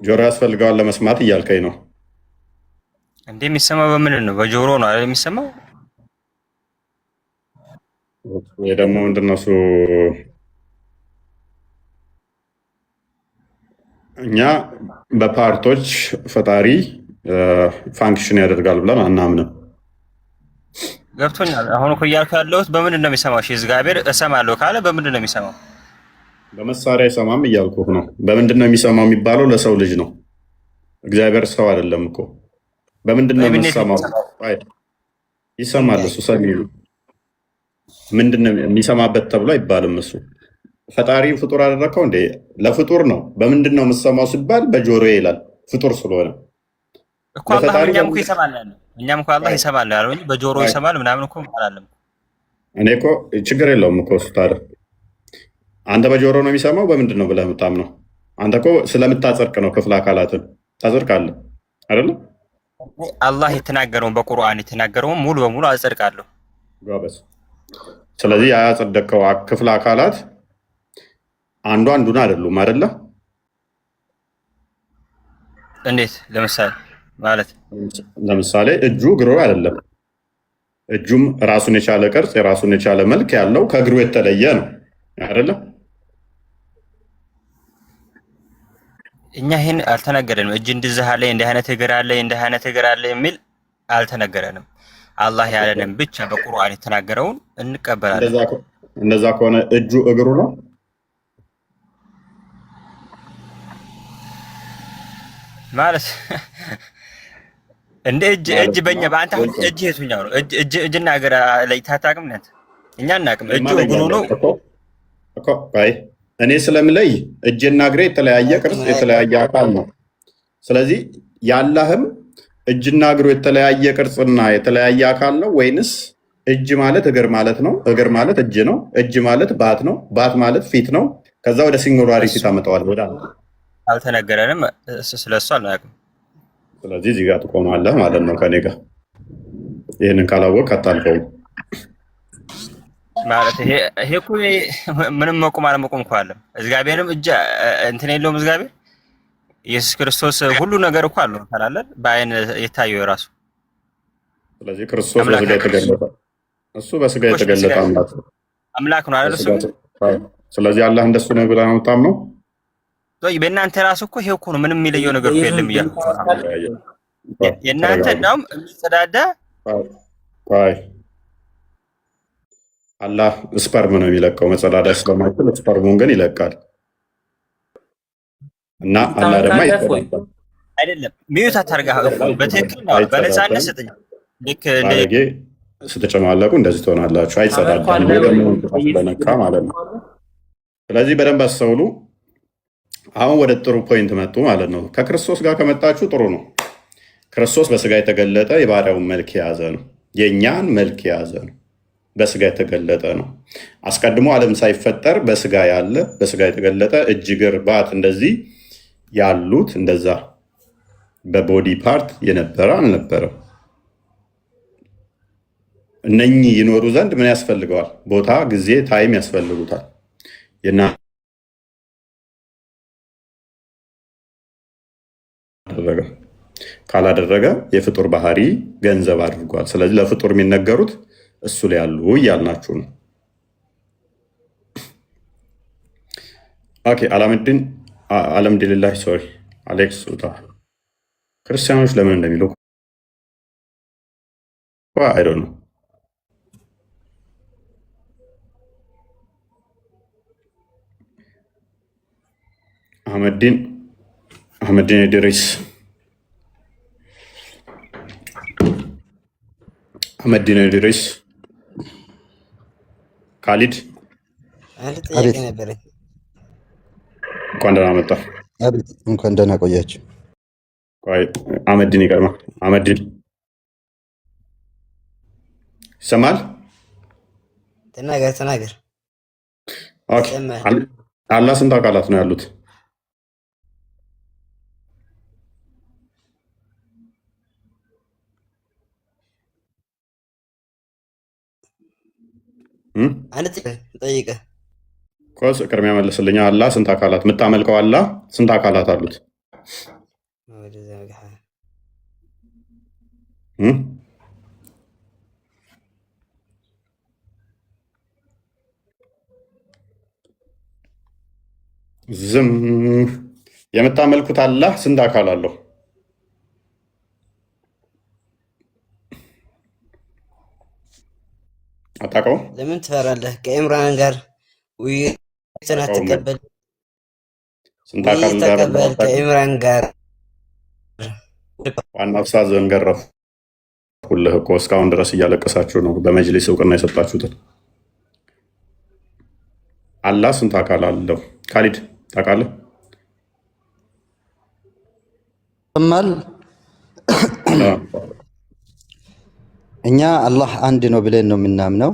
ጆሮ ያስፈልገዋል ለመስማት እያልከኝ ነው። እንዴ የሚሰማው በምንድን ነው? በጆሮ ነው አይደል የሚሰማው? ወይ ደግሞ ምንድን ነው እሱ? እኛ በፓርቶች ፈጣሪ ፋንክሽን ያደርጋል ብለን አናምንም። ገብቶኛል። አሁን እኮ እያልኩ ያለሁት በምንድን ነው የሚሰማው? እሺ እግዚአብሔር እሰማለሁ ካለ በምንድን ነው የሚሰማው? በመሳሪያ አይሰማም እያልኩህ ነው። በምንድን ነው የሚሰማው የሚባለው ለሰው ልጅ ነው። እግዚአብሔር ሰው አይደለም እኮ። በምንድን ነው የሚሰማው? ይሰማል። እሱ ሰሚ ነው። ምንድን ነው የሚሰማበት ተብሎ አይባልም። እሱ ፈጣሪ ፍጡር አደረከው እንዴ? ለፍጡር ነው። በምንድን ነው የምሰማው ሲባል በጆሮ ይላል። ፍጡር ስለሆነ እኮ አላህ እኛም እኮ ይሰማል ያለው እኛም እኮ አላህ ይሰማል ያለው እንጂ በጆሮ ይሰማል ምናምን እኮ አላለም። እኔ እኮ ችግር የለውም እኮ እሱ። ታዲያ አንተ በጆሮ ነው የሚሰማው በምንድን ነው ብለህ የምታምነው? አንተ እኮ ስለምታጸድቅ ነው። ክፍለ አካላትን ታጸድቃለህ አይደለ? አላህ የተናገረውን በቁርአን የተናገረውን ሙሉ በሙሉ አጸድቃለሁ። ጎበዝ። ስለዚህ ያጸደቅከው ክፍለ አካላት አንዱ አንዱን አይደሉም አይደለ? እንዴት? ለምሳሌ እጁ እግሩ አይደለም። እጁም ራሱን የቻለ ቅርጽ የራሱን የቻለ መልክ ያለው ከእግሩ የተለየ ነው አይደለ? እኛ ይሄን አልተነገረንም። እጅ እንደዚህ አለ፣ እንዲህ አይነት እግር አለ፣ እንዲህ አይነት እግር አለ የሚል አልተነገረንም። አላህ ያለንን ብቻ በቁርአን የተናገረውን እንቀበላለን። እንደዛ ከሆነ እጁ እግሩ ነው ማለት እንደ እጅ በእኛ በአንተ እጅ የቱኛው ነው? እጅና እግር ላይ ታታቅም ነት እኛ እናቅም። እጁ እግሩ ነው እኮ። አይ እኔ ስለምለይ እጅና እግሬ የተለያየ ቅርጽ የተለያየ አካል ነው። ስለዚህ ያላህም እጅና እግሩ የተለያየ ቅርጽና የተለያየ አካል ነው ወይንስ እጅ ማለት እግር ማለት ነው? እግር ማለት እጅ ነው። እጅ ማለት ባት ነው። ባት ማለት ፊት ነው። ከዛ ወደ ሲንጉላሪቲ ታመጣዋል። ወደ አልተነገረንም። ስለሱ አልናቅም። ስለዚህ እዚህ ጋር ትቆማለህ ማለት ነው ከኔ ጋር። ይህንን ካላወቅ አታልፈውም ማለት ይሄ እኮ ምንም መቆም አለመቆም እኮ አለ። እግዚአብሔርም እጅ እንትን የለውም። እግዚአብሔር ኢየሱስ ክርስቶስ ሁሉ ነገር እኮ አለው ካላለን በአይን የታየው የራሱ። ስለዚህ ክርስቶስ በስጋ የተገለጠ እሱ በስጋ የተገለጠ አምላክ ነው አይደል? እሱ ስለዚህ አላህ እንደሱ ነው ብለህ ነው የምታምነው? በእናንተ ራሱ እኮ ይሄ እኮ ነው። ምንም የሚለየው ነገር እኮ የለም እያልኩ የእናንተ እንዳውም የሚጸዳዳ አላህ ስፐርም ነው የሚለቀው። መጸዳዳ ስለማይችል ስፐርሙን ግን ይለቃል። እና አላህ ደግሞ አይደለም ሚዩት አታርጋ። በትክክል ነው። በነፃነት ስጠኝ። ልክ እንደ ባለጌ ስትጨማለቁ እንደዚህ ትሆናላችሁ። አይጸዳዳም ደግሞ በነካ ማለት ነው። ስለዚህ በደንብ አስተውሉ። አሁን ወደ ጥሩ ፖይንት መጡ ማለት ነው። ከክርስቶስ ጋር ከመጣችሁ ጥሩ ነው። ክርስቶስ በስጋ የተገለጠ የባሪያውን መልክ የያዘ ነው። የእኛን መልክ የያዘ ነው። በስጋ የተገለጠ ነው። አስቀድሞ ዓለም ሳይፈጠር በስጋ ያለ በስጋ የተገለጠ እጅ፣ እግር፣ ባት እንደዚህ ያሉት እንደዛ በቦዲ ፓርት የነበረ አልነበረም። እነኚህ ይኖሩ ዘንድ ምን ያስፈልገዋል? ቦታ፣ ጊዜ፣ ታይም ያስፈልጉታል። ካላደረገ የፍጡር ባህሪ ገንዘብ አድርጓል። ስለዚህ ለፍጡር የሚነገሩት እሱ ላይ ያሉ እያልናችሁ ነው። ኦኬ አለምድልላህ ሶሪ አሌክስ ክርስቲያኖች ለምን እንደሚሉ አይዶ ነው። አህመዲን ኢድሪስ ካሊድ እንኳን ደህና መጣ። እንኳን ደህና ቆያችሁ። አህመዲን ይቀርማ። አህመዲን ይሰማል? ተናገር። አላህ ስንት አካላት ነው ያሉት? ጠይቀህ ቅድሚያ መልስልኛ። አላህ ስንት አካላት የምታመልከው አላህ ስንት አካላት አሉት? ዝም የምታመልኩት አላህ ስንት አካል አለው? አታውቀውም? ለምን ትፈራለህ? ከኢምራን ጋር ውይይትን አትቀበል። ተቀበል ከኢምራን ጋር። ዋና አብሳዘን ገረፍኩልህ እኮ እስካሁን ድረስ እያለቀሳችሁ ነው በመጅሊስ እውቅና የሰጣችሁትን። አላህ ስንት አካል አለው? ካሊድ ታውቃለህ? እኛ አላህ አንድ ነው ብለን ነው የምናምነው።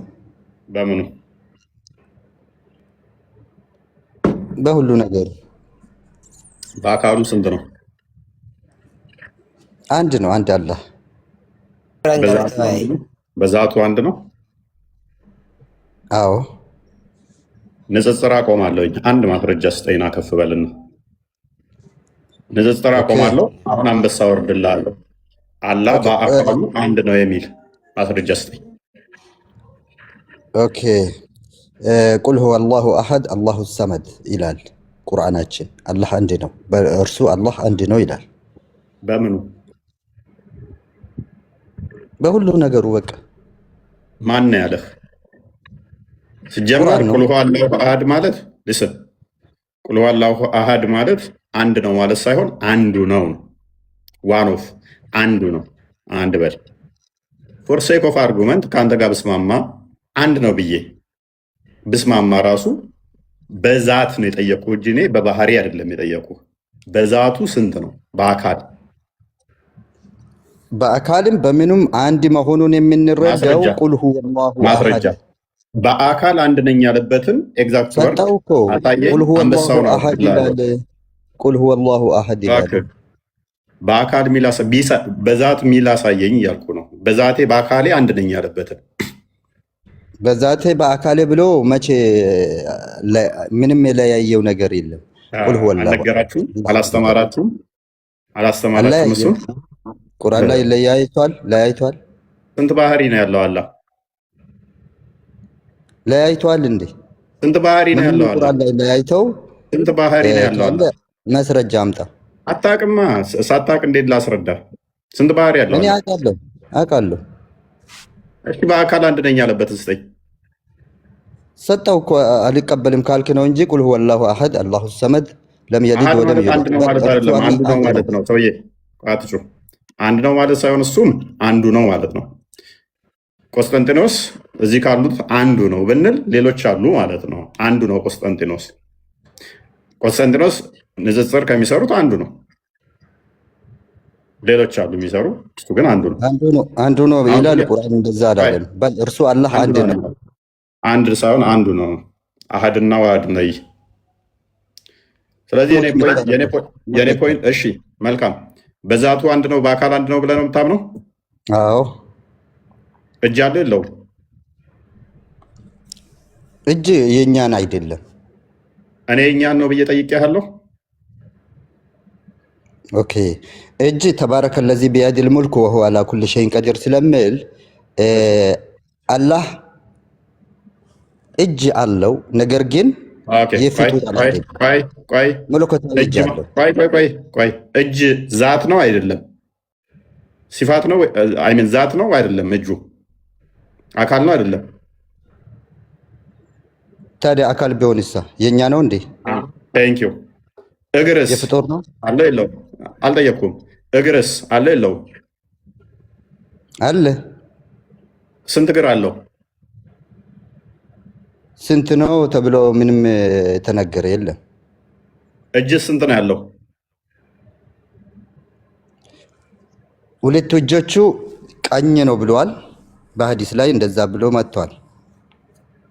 በምኑ? በሁሉ ነገር። በአካሉ ስንት ነው? አንድ ነው። አንድ አላህ። በዛቱ አንድ ነው። አዎ። ንጽጽር አቆማለሁ። አንድ ማስረጃ ስጠኝና ከፍ በልና ንጽጽር አቆማለሁ። አሁን አንበሳ ወርድልሃለሁ። አላህ በአካሉ አንድ ነው የሚል ማስረጃ ስጠኝ። ኦኬ ቁል ሁወ አላሁ አሐድ አላሁ ሰመድ ይላል ቁርአናችን። አላህ አንድ ነው፣ በእርሱ አላህ አንድ ነው ይላል። በምኑ? በሁሉ ነገሩ። በቃ ማን ነው ያለህ? ሲጀመር ቁል ሁወ አላሁ አሐድ ማለት ልስን ቁል ሁወ አላሁ አሐድ ማለት አንድ ነው ማለት ሳይሆን አንዱ ነው። ዋን ኦፍ አንዱ ነው። አንድ በል ፎር ሴክ ኦፍ አርጉመንት ከአንተ ጋር ብስማማ አንድ ነው ብዬ ብስማማ ራሱ በዛት ነው የጠየቁ እንጂ እኔ በባህሪ አይደለም የጠየቁ። በዛቱ ስንት ነው? በአካልም በምኑም አንድ መሆኑን የምንረዳው ቁል ሁወ አላሁ ማስረጃ በአካል አንድ ነኝ ያለበትን ኤግዛክት ወርድ አታየኝ። ቁል ሁወ አላሁ አሐድ ይላል። ቁል ሁወ አላሁ አሐድ ይላል። በአካል በዛት ሚል አሳየኝ እያልኩ ነው። በዛቴ በአካሌ አንድ ነኝ ያለበትን በዛቴ በአካሌ ብሎ መቼ ምንም የለያየው ነገር የለም። ቁል ሁወ አላሁ አልነገራችሁም? አላስተማራችሁም? እሱ ቁርአን ላይ ለያይቷል። ስንት ባህሪ ነው ያለው አላህ? ለያይቷል እንዴ? ስንት ባህሪ ነው ያለው አላህ? ቁርአን ላይ ለያይተው ስንት ባህሪ ነው ያለው አላህ? መስረጃ አምጣ። አታውቅማ። ሳታውቅ እንዴት ላስረዳ? ስንት ባህሪ ያለው? እኔ አውቃለሁ። እሺ በአካል አንድ ነኝ ያለበትን ስጠኝ። ሰጠው እኮ አልቀበልም ካልክ ነው እንጂ ቁል ሁወ አላሁ አሐድ አላሁ ሰመድ ለም የሊድ ወለም ዩለድ። አንድ ነው ማለት አይደለም። አንዱ ነው ማለት ነው ሰውዬ። አትጩ። አንድ ነው ማለት ሳይሆን እሱም አንዱ ነው ማለት ነው። ቆስጠንጢኖስ እዚህ ካሉት አንዱ ነው ብንል ሌሎች አሉ ማለት ነው። አንዱ ነው ቆስጠንጢኖስ። ቆስጠንጢኖስ ንጽጽር ከሚሰሩት አንዱ ነው። ሌሎች አሉ የሚሰሩ፣ እሱ ግን አንዱ ነው። አንዱ ነው ይላል ቁርአን። እንደዛ አይደለም። በል እርሱ አላህ አንድ ነው። አንድ ሳይሆን አንዱ ነው። አሐድና ዋህድ ነይ። ስለዚህ የኔ ፖይንት እሺ፣ መልካም። በዛቱ አንድ ነው፣ በአካል አንድ ነው ብለህ ነው የምታምነው? አዎ። እጅ አለው የለውም? እጅ የእኛን አይደለም። እኔ የእኛን ነው ብዬ ጠይቄሃለሁ። ኦኬ። እጅ ተባረከ ለዚ ቢያዲል ሙልክ ወሁ አላ ኩል ሸይን ቀዲር ስለሚል አላህ እጅ አለው። ነገር ግን እጅ ዛት ነው አይደለም? ሲፋት ነው አይምን ዛት ነው አይደለም? እጁ አካል ነው አይደለም? ታዲያ አካል ቢሆንሳ የኛ ነው እንዴ? ቴንኪው። እግርስ የፍጡር ነው አለው የለውም? አልጠየቅኩም። እግርስ አለው የለውም? አለ። ስንት እግር አለው? ስንት ነው ተብሎ ምንም የተነገረ የለም። እጅስ ስንት ነው ያለው? ሁለቱ እጆቹ ቀኝ ነው ብለዋል። በሐዲስ ላይ እንደዛ ብሎ መጥቷል።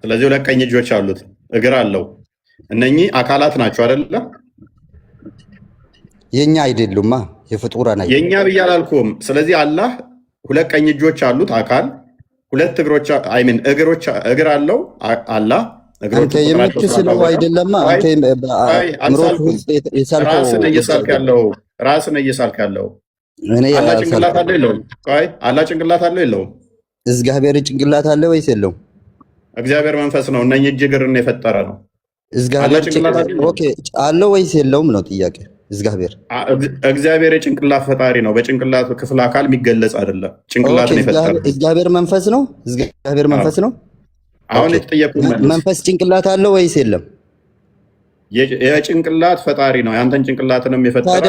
ስለዚህ ሁለት ቀኝ እጆች አሉት፣ እግር አለው። እነኚህ አካላት ናቸው አይደለ? የኛ አይደሉማ፣ የፍጡራን አይደሉም። የኛ ብዬ አላልኩም። ስለዚህ አላህ ሁለት ቀኝ እጆች አሉት አካል፣ ሁለት እግሮች አይምን እግሮች እግር አለው አላህ። አንተ የምትስለው አይደለማ። አንተ አእምሮት ውስጥ የሳልከው ራስን እየሳልክ ያለው እኔ አላህ ጭንቅላት አለው የለውም? ቆይ አላህ ጭንቅላት አለው የለውም? እግዚአብሔር ጭንቅላት አለ ወይስ የለውም? እግዚአብሔር መንፈስ ነው። እነኚህ እጅ እግርን የፈጠረ ነው። እግዚአብሔር አለው ወይስ የለውም ነው ጥያቄ። እግዚአብሔር የጭንቅላት ፈጣሪ ነው። በጭንቅላት ክፍል አካል የሚገለጽ አይደለም። ጭንቅላትን የፈጠረ እግዚአብሔር መንፈስ ነው። እግዚአብሔር መንፈስ ነው። አሁን የተጠየቁ መንፈስ ጭንቅላት አለው ወይስ የለም? የጭንቅላት ፈጣሪ ነው። ያንተን ጭንቅላትንም የፈጠረ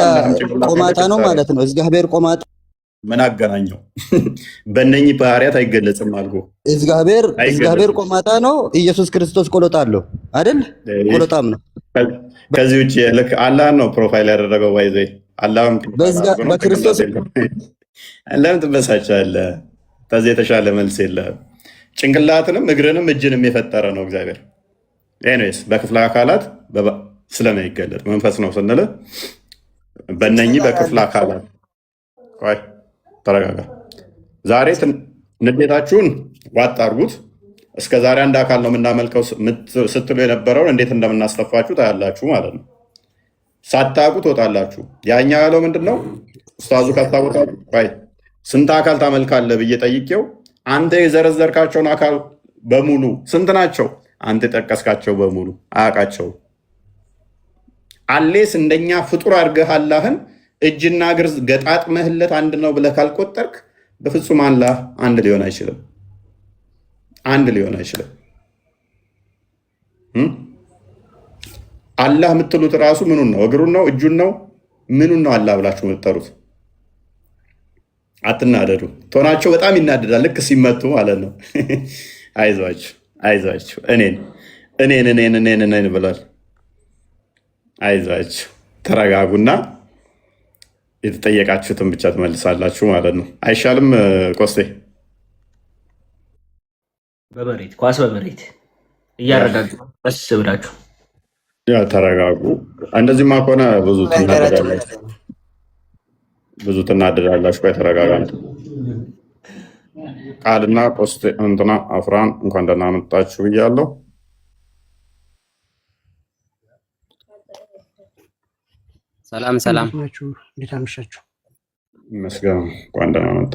ቆማጣ ነው ማለት ነው። እግዚአብሔር ቆማጣ ምን አገናኘው? በእነኚህ ባህሪያት አይገለጽም አልኩ። እግዚአብሔር ቆማጣ ነው። ኢየሱስ ክርስቶስ ቆሎጣ አለው አይደል? ቆሎጣም ነው። ከዚህ ውጭ ልክ አላህን ነው ፕሮፋይል ያደረገው። ባይዘ አላህም በክርስቶስ ለምን ትበሳጫለህ? ከዚህ የተሻለ መልስ የለም። ጭንቅላትንም እግርንም እጅንም የፈጠረ ነው እግዚአብሔር። ኤኒዌይስ በክፍለ አካላት ስለማይገለጥ መንፈስ ነው ስንል በእነኚህ በክፍለ አካላት ቆይ ተረጋጋ። ዛሬ ንዴታችሁን ዋጥ አድርጉት። እስከ ዛሬ አንድ አካል ነው የምናመልከው ስትሉ የነበረውን እንዴት እንደምናስጠፋችሁ ታያላችሁ ማለት ነው። ሳታውቁ ትወጣላችሁ። ያኛ ያለው ምንድን ነው? ኡስታዙ ካታወጣ ስንት አካል ታመልካለህ ብዬ ጠይቄው አንተ የዘረዘርካቸውን አካል በሙሉ ስንት ናቸው? አንተ የጠቀስካቸው በሙሉ አያውቃቸውም። አሌስ እንደኛ ፍጡር አድርገህ አላህን እጅና እግር ገጣጥመህለት አንድ ነው ብለህ ካልቆጠርክ በፍጹም አላህ አንድ ሊሆን አይችልም። አላህ የምትሉት ራሱ ምኑን ነው? እግሩን ነው? እጁን ነው? ምኑን ነው አላህ ብላችሁ የምትጠሩት? አትናደዱ። ቶናቸው በጣም ይናደዳል ልክ ሲመቱ ማለት ነው። አይዟችሁ እኔን ብሏል። አይዟችሁ ተረጋጉና የተጠየቃችሁትን ብቻ ትመልሳላችሁ ማለት ነው። አይሻልም? ቆስቴ በመሬት ኳስ በመሬት እያረጋጉ ደስ ብላችሁ ተረጋጉ። እንደዚህማ ከሆነ ብዙ ትናደዳላችሁ። ቆይ ተረጋጋ። ቃልና ቆስቴ እንትና አፍራን እንኳን ደህና መጣችሁ ብያለሁ። ሰላም እንዴት አመሻችሁ? ይመስገን። እንኳን ደህና መጣ።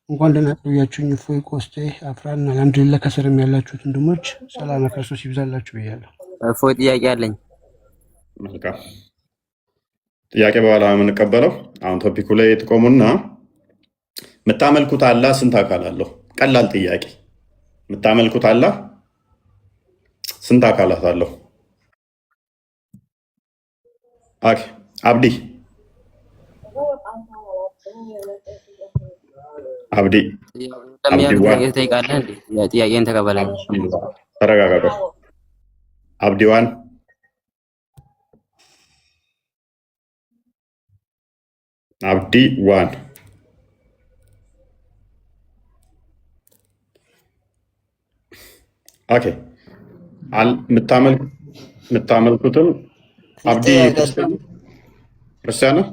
እንኳን ደህና ቆያችሁኝ። እፎይ፣ ቆስጤ፣ አፍራን አልሐምዱሊላህ። ከስርም ያላችሁት ወንድሞች ሰላም ክርስቶስ ይብዛላችሁ ብያለሁ። እፎይ ጥያቄ አለኝ። መልካም ጥያቄ በኋላ የምንቀበለው። አሁን ቶፒኩ ላይ ትቆሙና የምታመልኩት አላህ ስንት አካል አለው? ቀላል ጥያቄ። የምታመልኩት አላህ ስንት አካላት አለው? አብዲ አብዲ ጥያቄን ተቀበለኝ። ተረጋጋ። አብዲዋን አብዲ ዋን ኦኬ። የምታመልኩትም አብዲ ክርስቲያን ነው።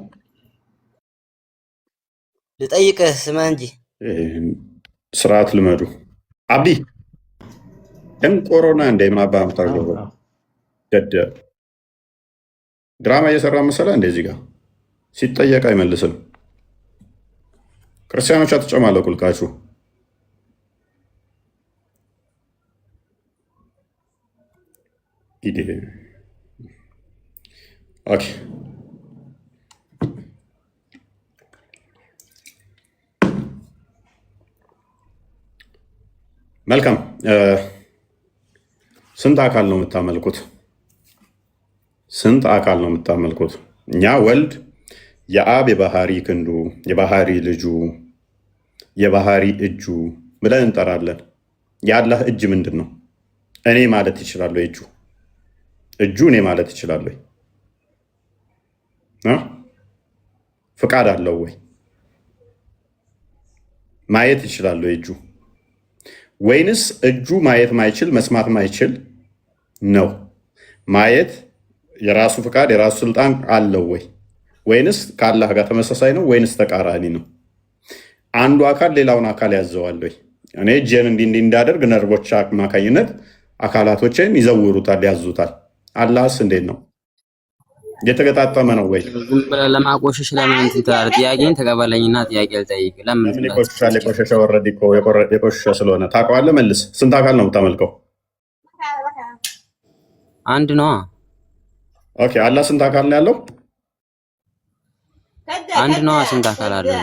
ልጠይቅህ ስማ እንጂ ስርዓት ልመዱ። አብዲ ኮሮና እንደ ምናባ ምታገበ ደደ ድራማ እየሰራ መሰለ እንደዚህ ጋር ሲጠየቅ አይመልስም። ክርስቲያኖች አትጨማለቁ ልካችሁ። ኦኬ መልካም። ስንት አካል ነው የምታመልኩት? ስንት አካል ነው የምታመልኩት? እኛ ወልድ የአብ የባህሪ ክንዱ፣ የባህሪ ልጁ፣ የባህሪ እጁ ብለን እንጠራለን። የአላህ እጅ ምንድን ነው? እኔ ማለት ይችላል ወይ? እጁ እኔ ማለት ይችላል ወይ? ፍቃድ አለው ወይ? ማየት ይችላል ወይ እጁ? ወይንስ እጁ ማየት ማይችል መስማት ማይችል ነው? ማየት የራሱ ፍቃድ የራሱ ስልጣን አለው ወይ? ወይንስ ከአላህ ጋር ተመሳሳይ ነው? ወይንስ ተቃራኒ ነው? አንዱ አካል ሌላውን አካል ያዘዋል ወይ? እኔ እጄን እንዲህ እንዳደርግ ነርቮች አማካኝነት አካላቶችን ይዘውሩታል፣ ያዙታል። አላህስ እንዴት ነው? የተገጣጠመ ነው ወይ? ለማቆሸሽ ለምን እንትታር? ጥያቄን ተቀበለኝና ጥያቄ ልጠይቅ። ለምን ይቆሽሻል? የቆሸሸ ወረድ እኮ የቆሸሸ ስለሆነ ታውቀዋለህ። መልስ። ስንት አካል ነው የምታመልከው? አንድ ነው። ኦኬ። አላህ ስንት አካል ነው ያለው? አንድ ነው። ስንት አካል አለው?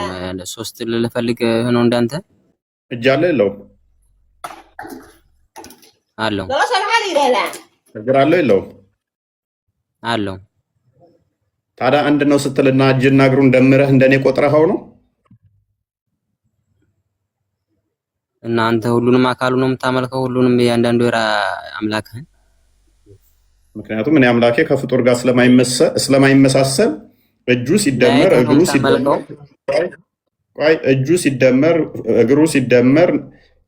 ሶስት ልፈልግ ነው እንዳንተ። እጅ አለ የለውም? አለው። እግር አለው የለውም? አለው። ታዲያ አንድ ነው ስትልና እጅና እግሩን ደምረህ እንደኔ ቆጥረኸው ነው? እና አንተ ሁሉንም አካሉ ነው የምታመልከው? ሁሉንም እያንዳንዱ አምላክህን? ምክንያቱም እኔ አምላኬ ከፍጡር ጋር ስለማይመሳሰል እጁ ሲደመር እግሩ ሲደመር እጁ ሲደመር እግሩ ሲደመር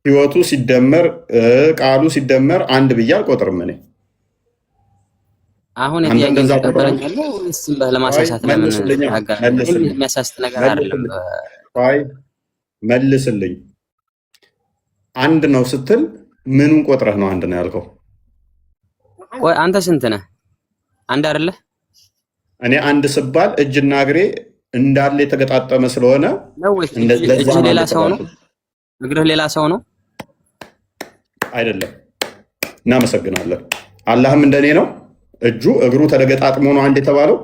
ህይወቱ ሲደመር ቃሉ ሲደመር አንድ ብዬ አልቆጥርም። እኔ አሁን የጥያቄ ተቀበለኛለሁ ወይስ ለማሳሳት ለምን የሚያሳስት ነገር አይደለም። መልስልኝ። አንድ ነው ስትል ምኑን ቆጥረህ ነው አንድ ነው ያልከው? ቆይ አንተ ስንት ነህ? አንድ አይደለ? እኔ አንድ ስባል እጅና እግሬ እንዳለ የተገጣጠመ ስለሆነ ነው ወይስ እጅ ሌላ ሰው ነው? እግርህ ሌላ ሰው ነው? አይደለም። እናመሰግናለን። አላህም እንደኔ ነው። እጁ እግሩ ተገጣጥሞ ነው አንድ የተባለው።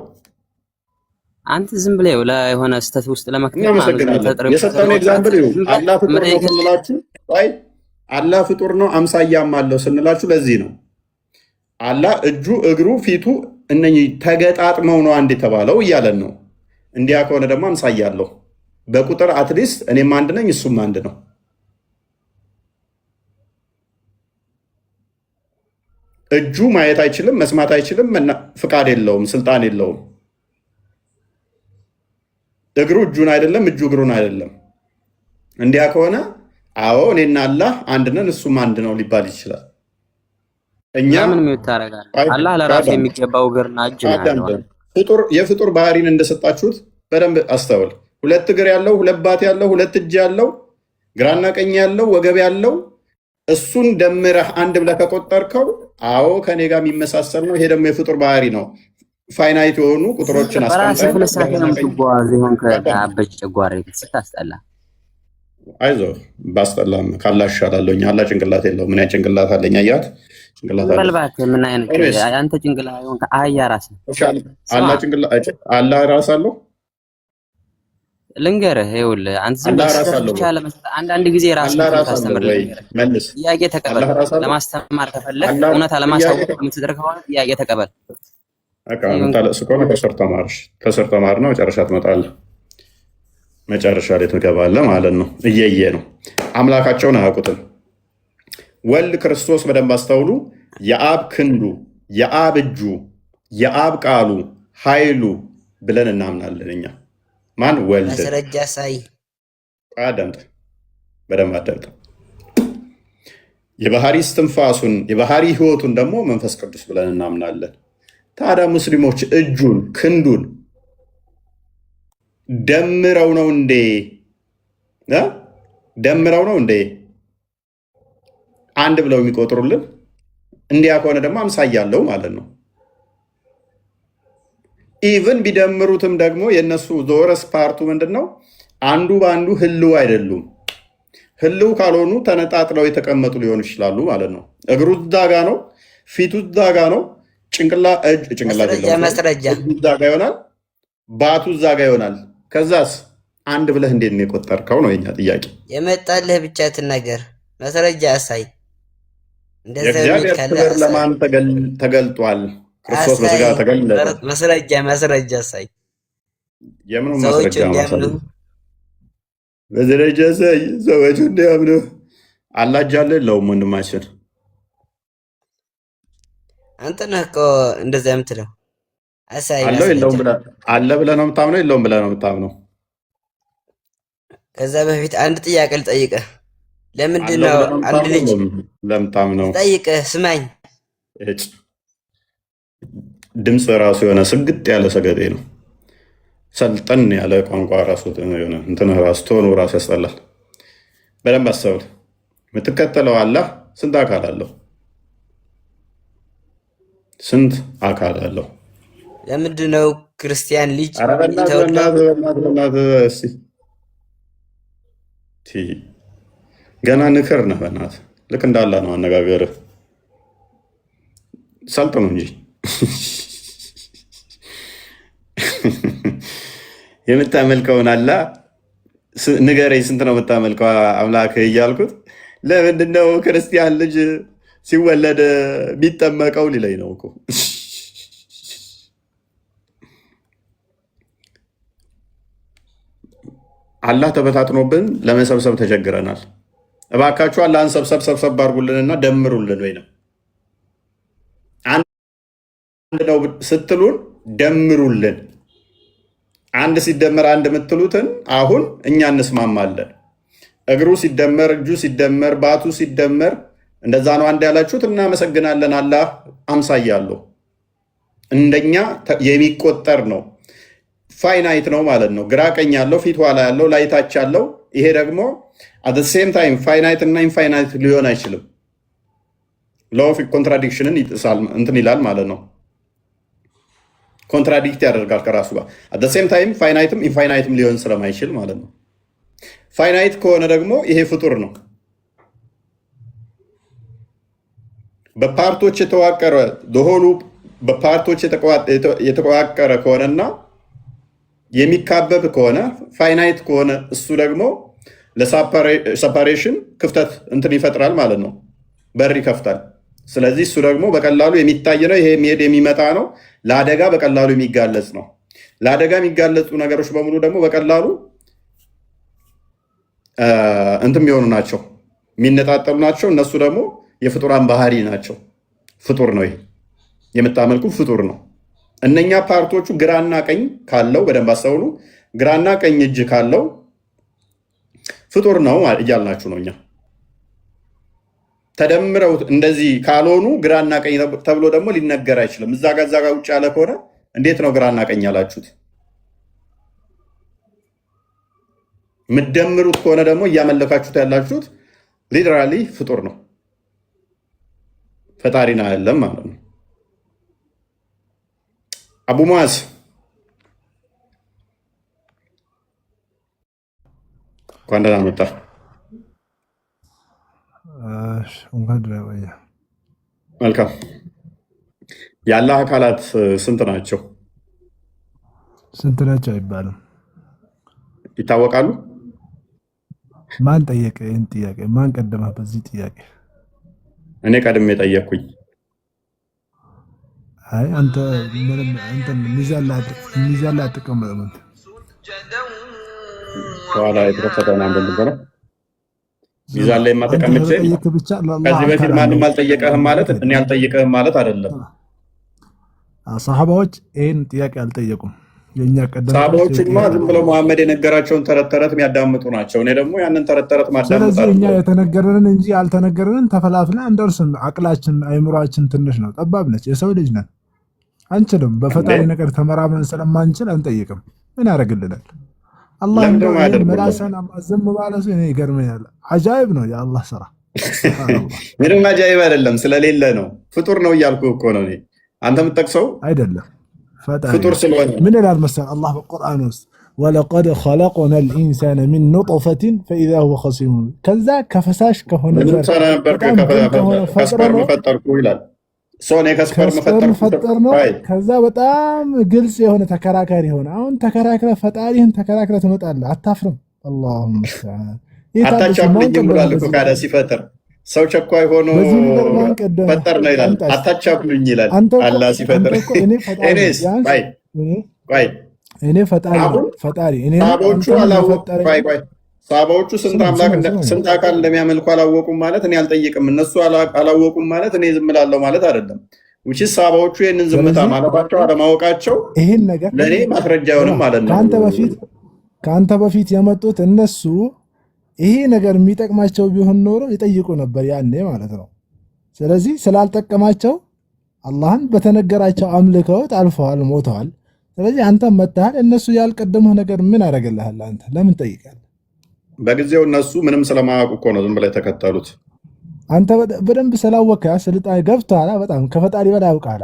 አንተ ዝም ብለህ የሆነ ስህተት ውስጥ ለመክተት የሰጠነው ኤግዛምፕል አላህ ፍጡር ነው ስንላችሁ፣ አላህ ፍጡር ነው አምሳያም አለው ስንላችሁ ለዚህ ነው። አላህ እጁ እግሩ ፊቱ እነኚህ ተገጣጥመው ነው አንድ የተባለው እያለን ነው። እንዲያ ከሆነ ደግሞ አምሳያ አለው በቁጥር አትሊስት እኔም አንድ ነኝ እሱም አንድ ነው። እጁ ማየት አይችልም፣ መስማት አይችልም፣ ፍቃድ የለውም፣ ስልጣን የለውም። እግሩ እጁን አይደለም፣ እጁ እግሩን አይደለም። እንዲያ ከሆነ አዎ እኔና አላህ አንድ ነን እሱም አንድ ነው ሊባል ይችላል። እኛ ምን ታረጋለህ? አላህ ለራሱ የሚገባው እግርና እጅ ነው። የፍጡር ባህሪን እንደሰጣችሁት በደንብ አስተውል። ሁለት እግር ያለው፣ ሁለት ባት ያለው፣ ሁለት እጅ ያለው፣ ግራና ቀኝ ያለው፣ ወገብ ያለው እሱን ደምረህ አንድ ብለህ ከቆጠርከው አዎ ከኔ ጋር የሚመሳሰል ነው። ይሄ ደግሞ የፍጡር ባህሪ ነው። ፋይናይት የሆኑ ቁጥሮችን አስቀምጠን አይዞህ ባስጠላም ካላ እሻላለሁኝ። አላህ ጭንቅላት የለውም። ምን ጭንቅላት አለኝ? አያት ጭንቅላት አንተ ጭንቅላት ሆን አህያ ራስ አላህ ራስ አለው። ልንገርህ ይኸውልህ አንተ ዝም ብለህ አንዳንድ ጊዜ ራስህን ታስተምር። ጥያቄ ተቀበል። ለማስተማር ከፈለግ እውነታ ለማሳወቅ የምትደርግ ከሆነ ጥያቄ ተቀበል። ከስር ተማር ነው መጨረሻ ትመጣለህ። መጨረሻ ላይ ትገባለህ ማለት ነው። እየየ ነው። አምላካቸውን አያውቁትም። ወልድ ክርስቶስ በደንብ አስተውሉ። የአብ ክንዱ፣ የአብ እጁ፣ የአብ ቃሉ፣ ኃይሉ ብለን እናምናለን እኛ። ማን? ወልድ። ማስረጃ ሳይ አዳምጥ፣ በደንብ አዳምጥ። የባህሪ እስትንፋሱን የባህሪ ህይወቱን ደግሞ መንፈስ ቅዱስ ብለን እናምናለን። ታዲያ ሙስሊሞች እጁን ክንዱን ደምረው ነው እንዴ? ደምረው ነው እንዴ አንድ ብለው የሚቆጥሩልን? እንዲያ ከሆነ ደግሞ አምሳያ አለው ማለት ነው። ኢቭን ቢደምሩትም ደግሞ የነሱ ዞረስ ፓርቱ ምንድን ነው? አንዱ በአንዱ ህልው አይደሉም። ህልው ካልሆኑ ተነጣጥለው የተቀመጡ ሊሆኑ ይችላሉ ማለት ነው። እግሩ እዛ ጋ ነው፣ ፊቱ እዛ ጋ ነው፣ ጭንቅላት ማስረጃ እዛ ጋ ይሆናል፣ ባቱ እዛ ጋ ይሆናል። ከዛስ አንድ ብለህ እንዴት ነው የቆጠርከው ነው የኛ ጥያቄ። የመጣልህ ብቻ ትናገር፣ ማስረጃ አሳይ። የእግዚአብሔር ክብር ለማን ተገልጧል? ክርስቶስ በስጋ ተገለጠ። ማስረጃ አሳይ። የምኑ ማስረጃ? በደረጃ ሳይ ሰዎቹ እንዲያምኑ አላጃለ የለውም ወንድማችን። አንተ ነህ እኮ እንደዛ የምትለው። አሳይ አለ ብለህ ነው የምታምነው? የለውም ብለህ ነው የምታምነው? ከዛ በፊት አንድ ጥያቄ ልጠይቅህ። ለምንድን ነው አንድ ልጅ ለምታምነው? ልጠይቅህ፣ ስማኝ። ድምፅ ራሱ የሆነ ስግጥ ያለ ሰገጤ ነው። ሰልጠን ያለ ቋንቋ ራሱ እንትን ራሱ ቶኑ ራሱ ያስጠላል። በደንብ አስተውል። የምትከተለው አላህ ስንት አካል አለው? ስንት አካል አለው? ለምንድን ነው ክርስቲያን ልጅ ገና ንክር ነህ? በእናትህ ልክ እንዳላ ነው አነጋገርህ። ሰልጥኑ እንጂ የምታመልከውን አላ ንገረኝ። ስንት ነው የምታመልከው አምላክ እያልኩት ለምንድነው ክርስቲያን ልጅ ሲወለድ ቢጠመቀው ሊለኝ ነው እኮ። አላህ ተበታትኖብን ለመሰብሰብ ተቸግረናል። እባካችሁ አላህን ሰብሰብ አድርጉልንና ደምሩልን። ወይ ነው አንድ ነው ስትሉን ደምሩልን። አንድ ሲደመር አንድ የምትሉትን አሁን እኛ እንስማማለን። እግሩ ሲደመር፣ እጁ ሲደመር፣ ባቱ ሲደመር እንደዛ ነው አንድ ያላችሁት። እናመሰግናለን። አላህ አምሳያ አለው፣ እንደኛ የሚቆጠር ነው። ፋይናይት ነው ማለት ነው። ግራ ቀኝ ያለው፣ ፊት ኋላ ያለው፣ ላይታች ያለው። ይሄ ደግሞ አት ዘ ሴም ታይም ፋይናይት እና ኢንፋይናይት ሊሆን አይችልም። ሎው ኦፍ ኮንትራዲክሽንን እንትን ይላል ማለት ነው። ኮንትራዲክት ያደርጋል ከራሱ ጋር። አት ዘ ሴም ታይም ፋይናይትም ኢንፋይናይትም ሊሆን ስለማይችል ማለት ነው። ፋይናይት ከሆነ ደግሞ ይሄ ፍጡር ነው። በፓርቶች የተዋቀረ ሆሉ በፓርቶች የተዋቀረ ከሆነና የሚካበብ ከሆነ ፋይናይት ከሆነ እሱ ደግሞ ለሰፓሬሽን ክፍተት እንትን ይፈጥራል ማለት ነው። በር ይከፍታል። ስለዚህ እሱ ደግሞ በቀላሉ የሚታይ ነው። ይሄ የሚሄድ የሚመጣ ነው። ለአደጋ በቀላሉ የሚጋለጽ ነው። ለአደጋ የሚጋለጹ ነገሮች በሙሉ ደግሞ በቀላሉ እንትን የሚሆኑ ናቸው፣ የሚነጣጠሉ ናቸው። እነሱ ደግሞ የፍጡራን ባህሪ ናቸው። ፍጡር ነው። ይሄ የምታመልኩ ፍጡር ነው። እነኛ ፓርቶቹ ግራና ቀኝ ካለው በደንብ አስተውሉ። ግራና ቀኝ እጅ ካለው ፍጡር ነው እያልናችሁ ነው እኛ። ተደምረው እንደዚህ ካልሆኑ ግራና ቀኝ ተብሎ ደግሞ ሊነገር አይችልም። እዛ ጋ ውጭ ያለ ከሆነ እንዴት ነው ግራና ቀኝ ያላችሁት? የምትደምሩት ከሆነ ደግሞ እያመለካችሁት ያላችሁት ሊተራሊ ፍጡር ነው። ፈጣሪና አይደለም ማለት ነው። አቡ ሙዓዝ እንኳን ደህና መጣ። መልካም። የአላህ አካላት ስንት ናቸው? ስንት ናቸው አይባልም። ይታወቃሉ። ማን ጠየቀ ይህን ጥያቄ? ማን ቀደመ በዚህ ጥያቄ? እኔ ቀድሜ ጠየቅኩኝ። አይ አንተ ምንም ሚዛን ላይ አትቀመጥም። ከኋላ የተከፈተውን አንድ ነበረ ሚዛን ላይ ማተቀምጬ ከዚህ በፊት ማንም አልጠየቀህም ማለት እኔ አልጠየቀህም ማለት አይደለም። ሰሃባዎች ይህን ጥያቄ አልጠየቁም። የኛ ቀደም ሰሃባዎችማ ዝም ብለው መሐመድ የነገራቸውን ተረት ተረት የሚያዳምጡ ናቸው። እኔ ደግሞ ያንን ተረት ተረት ማዳመጥ ስለዚህ እኛ የተነገረንን እንጂ ያልተነገረንን ተፈላፍለን እንደርሱም። አቅላችን አይምሯችን ትንሽ ነው፣ ጠባብ ነች። የሰው ልጅ ነን፣ አንችልም። በፈጣሪ ነገር ተመራምረን ስለማንችል አንጠይቅም። ምን ያደርግልናል? አላህ እንደው መላሰን ዝም ባለሱ እኔ ይገርመኛል። አጃይብ ነው የአላህ ስራ። ምንም አጃይብ አይደለም፣ ስለሌለ ነው። ፍጡር ነው እያልኩ እኮ ነው። እኔ አንተ የምትጠቅሰው አይደለም ፍጡር ስለሆነ ምን ይላል መሰል አላህ በቁርአን ውስጥ ወለቀድ ኸለቅና ልኢንሳነ ሚን ኑጥፈትን ፈኢዛ ሁወ ኸሲሙን ከዛ ከፈሳሽ ከሆነ ከስፐርም ፈጠርኩ ይላል። ከስፐርም ፈጠር ነው። ከዛ በጣም ግልጽ የሆነ ተከራካሪ ሆነ። አሁን ተከራክረ ፈጣሪህን ተከራክረ ትመጣለህ። አታፍርም? አላሁ ሙስተዓን አታቻብልኝ ብሏል እኮ ካዳ ሲፈጥር ሰው ቸኳይ ሆኖ ፈጠር ነው ይላል። አታቻብሉኝ ይላል አላህ ሲፈጥር። እኔ ፈጣሪ ሰሃባዎቹ ስንት አካል እንደሚያመልኩ አላወቁም ማለት እኔ አልጠይቅም፣ እነሱ አላወቁም ማለት እኔ ዝም እላለሁ ማለት አይደለም። ውጪ ሰሃባዎቹ ይህንን ዝምታ ማለታቸው አለማወቃቸው ይህን ነገር ለእኔ ማስረጃ አይሆንም ማለት ነው። ከአንተ በፊት የመጡት እነሱ ይሄ ነገር የሚጠቅማቸው ቢሆን ኖሮ ይጠይቁ ነበር ያኔ ማለት ነው። ስለዚህ ስላልጠቀማቸው አላህን በተነገራቸው አምልከውት አልፈዋል፣ ሞተዋል። ስለዚህ አንተ መጥተሃል፣ እነሱ ያልቀደመህ ነገር ምን አደረገልሃል? አንተ ለምን ጠይቃለህ? በጊዜው እነሱ ምንም ስለማያውቁ እኮ ነው ዝም ብለው የተከተሉት። አንተ በደንብ ስላወቀ ስልጣኔ ገብቶሃል። በጣም ከፈጣሪ በላይ ያውቃል።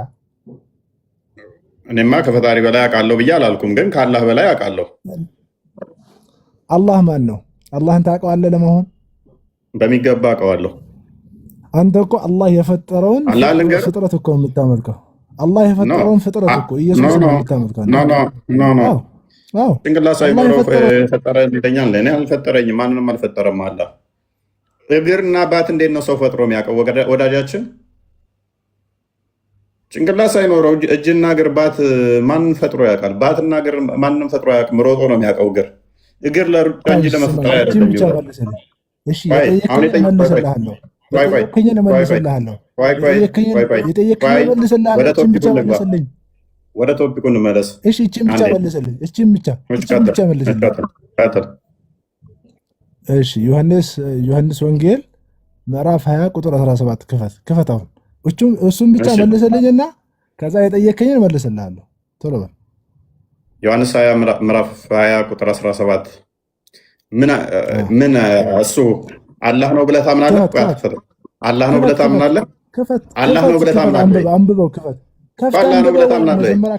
እኔማ ከፈጣሪ በላይ አውቃለሁ ብዬ አላልኩም፣ ግን ከአላህ በላይ አውቃለሁ። አላህ ማን ነው? አላህን ታውቀዋለህ? ለመሆን በሚገባ አውቀዋለሁ። አንተ እኮ አላህ የፈጠረውን ፍጥረት እኮ የምታመልከው አላህ የፈጠረውን ፍጥረት እኮ ኢየሱስ ነው የምታመልከው። ጭንቅላት ሳይኖረው ፈጠረ ይለኛል። እኔ አልፈጠረኝም፣ ማንንም አልፈጠረም። አላህ እግርና ባት እንዴት ነው ሰው ፈጥሮ የሚያውቀው? ወዳጃችን ጭንቅላት ሳይኖረው እጅና እግር ባት ማንን ፈጥሮ ያውቃል? ባትና እግር ማንም ፈጥሮ አያውቅም። ሮጦ ነው የሚያውቀው። እግር ለሩጫ እንጂ ለመፍጠር አይደለም። ወደ ቶፒኩ እንመለስ። እችን ብቻ መልስልኝ። ዮሐንስ ወንጌል ምዕራፍ 20 ቁጥር 17 ክፈት። አሁን እሱም ብቻ መልስልኝና ከዛ የጠየከኝን መልስልሃለሁ። ቶሎ በል። ዮሐንስ 20 ምዕራፍ 20 ቁጥር 17 ምን እሱ አላህ ነው ብለህ ታምናለህ? አላህ ነው ብለህ ታምናለህ? አላህ ነው ብለህ ታምናለህ? አንብበው። አላህ ነው ብለህ ታምናለህ? መጀመሪያ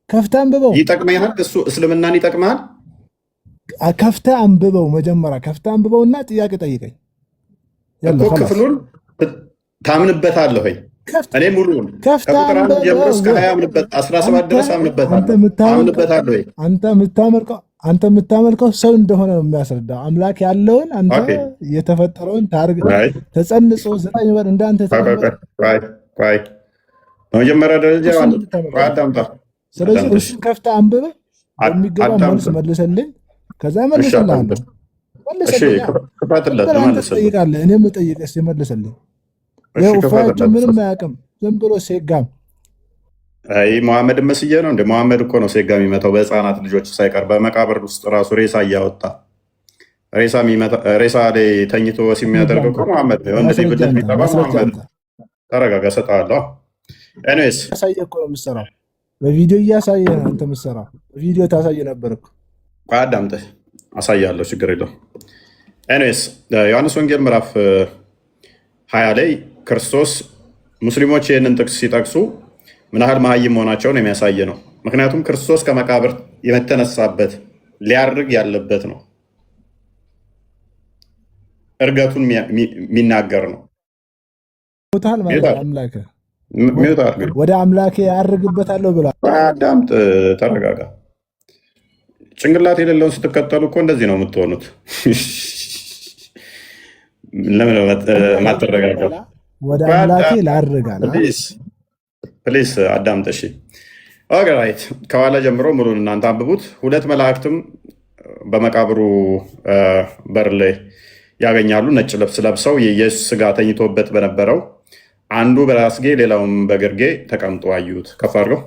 ከፍተህ አንብበው። ይጠቅመሃል? እሱ እስልምናን ይጠቅመሃል? ከፍተህ አንብበው። መጀመሪያ ከፍተህ አንብበውና ጥያቄ ጠይቀኝ። ክፍሉን ታምንበታለህ ወይ? እኔ ሙሉውን ከቁጥር 1 ጀምሮ እስከ 20 17 ድረስ አምንበታለሁ ወይ? አንተ የምታመልከው ሰው እንደሆነ ነው የሚያስረዳ። አምላክ ያለውን አንተ የተፈጠረውን ተጸንጾ 9 ወር እንዳንተ በመጀመሪያ ደረጃ አዳምጣ። ስለዚህ እሱን ከፍተህ አንብበህ የሚገባ መልስ መልሰልኝ። ከዛ መልስልሃለሁ። ጠይቃለህ፣ እኔም ጠይቀህ መልሰልኝ። ፋያቸው ምንም አያውቅም፣ ዝም ብሎ ሴጋም። መሐመድ መስዬ ነው እንደ መሐመድ እኮ ነው ሴጋ የሚመታው በህፃናት ልጆች ሳይቀር በመቃብር ውስጥ ራሱ ሬሳ እያወጣ ሬሳ ላይ ተኝቶ የሚያደርገው እኮ መሐመድ ነው። ወንድ ልጅ የሚጠባ መሐመድ። ተረጋጋ፣ እሰጥሃለሁ። ኤኒዌይስ ያሳየህ እኮ ነው የምትሰራው፣ በቪዲዮ እያሳየህ ነው አንተ የምትሰራው። በቪዲዮ ታሳየህ ነበር እኮ። አዳምጠህ አሳያለሁ፣ ችግር የለውም። ኤኒዌይስ ዮሐንስ ወንጌል ምዕራፍ 20 ላይ ክርስቶስ ሙስሊሞች ይህንን ጥቅስ ሲጠቅሱ ምን ያህል መሀይም መሆናቸውን የሚያሳይ ነው። ምክንያቱም ክርስቶስ ከመቃብር የተነሳበት ሊያርግ ያለበት ነው። እርገቱን የሚናገር ነው። ወደ አምላኬ ያርግበታለሁ ብሏል። አዳምጥ፣ ተረጋጋ። ጭንቅላት የሌለውን ስትከተሉ እኮ እንደዚህ ነው የምትሆኑት። ለምን ማትረጋጋ? ወደ አምላኬ ላርጋል። ፕሊስ አዳምጥ። እሺ ኦኬ ራይት። ከኋላ ጀምሮ ሙሉን እናንተ አንብቡት። ሁለት መላእክትም በመቃብሩ በር ላይ ያገኛሉ። ነጭ ልብስ ለብሰው የኢየሱስ ስጋ ተኝቶበት በነበረው አንዱ በራስጌ ሌላውም በግርጌ ተቀምጦ አዩት። ከፍ አድርገው።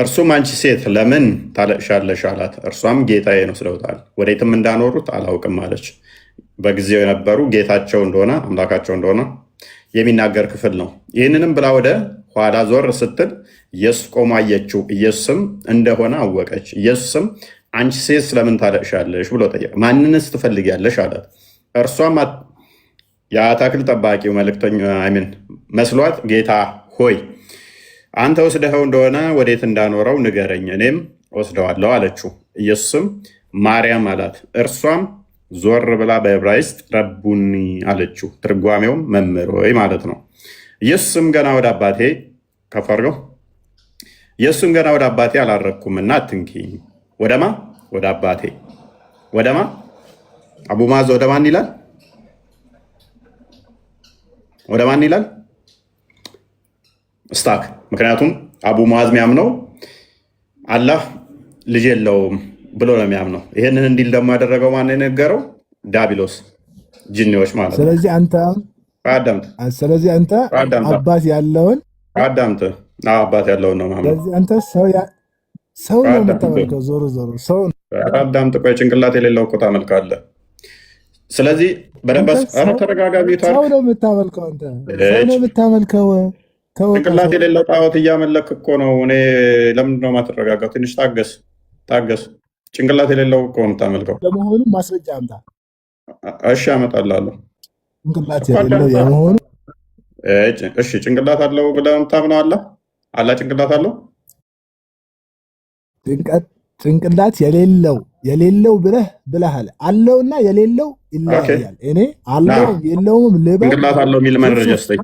እርሱም አንቺ ሴት ለምን ታለቅሻለሽ አላት። እርሷም ጌታዬ ነው ስለውታል፣ ወዴትም እንዳኖሩት አላውቅም አለች። በጊዜው የነበሩ ጌታቸው እንደሆነ አምላካቸው እንደሆነ የሚናገር ክፍል ነው። ይህንንም ብላ ወደ ኋላ ዞር ስትል ኢየሱስ ቆሞ አየችው። ኢየሱስም እንደሆነ አወቀች። ኢየሱስም አንቺ ሴት ስለምን ታለቅሻለሽ ብሎ ጠየቀ። ማንንስ ትፈልጊያለሽ አላት። እርሷም የአታክልት ጠባቂው መልእክተኛ መስሏት ጌታ ሆይ አንተ ወስደኸው እንደሆነ ወዴት እንዳኖረው ንገረኝ፣ እኔም ወስደዋለሁ አለችው። ኢየሱስም ማርያም አላት። እርሷም ዞር ብላ በዕብራይስጥ ረቡኒ አለችው። ትርጓሜውም መምህር ሆይ ማለት ነው። ኢየሱስም ገና ወደ አባቴ ከፍ አድርገው። ኢየሱስም ገና ወደ አባቴ አላረግኩምና አትንኪኝ። ወደማ ወደ አባቴ ወደማ አቡ ማዝ ወደ ማን ይላል? ወደ ማን ይላል? እስታክ። ምክንያቱም አቡ ሙዓዝ የሚያምነው አላህ ልጅ የለውም ብሎ ነው የሚያምነው። ይሄንን እንዲል ደግሞ ያደረገው ማን የነገረው? ዳቢሎስ ጅኒዎች ማለት ነው። ስለዚህ አንተ አባት ያለውን አባት ያለውን ነው ማለት። ስለዚህ አንተ ሰው ነው የምታመልከው። ዞሮ ዞሮ ሰው አዳምጥ። ቆይ ጭንቅላት የሌለው እኮ ታመልካለህ። ስለዚህ በደንብ ተረጋጋሚ። ሰው ነው የምታመልከው አንተ ሰው ነው የምታመልከው። ጭንቅላት የሌለው ጣዖት እያመለክ እኮ ነው። እኔ ለምንድን ነው የማትረጋጋው? ትንሽ ታገስ። ጭንቅላት የሌለው እኮ ነው የምታመልከው። ለመሆኑ ማስረጃ አምጣ። እሺ አመጣልሃለሁ። ጭንቅላት የሌለው የመሆኑ እሺ፣ ጭንቅላት አለው ብለህ የምታምነው አላህ ጭንቅላት አለው? ጭንቅላት የሌለው ብለሃል። አለውና የሌለው ይለያያል። እኔ አለው የለውም ልበል። ጭንቅላት አለው የሚል መረጃ ስጠኝ።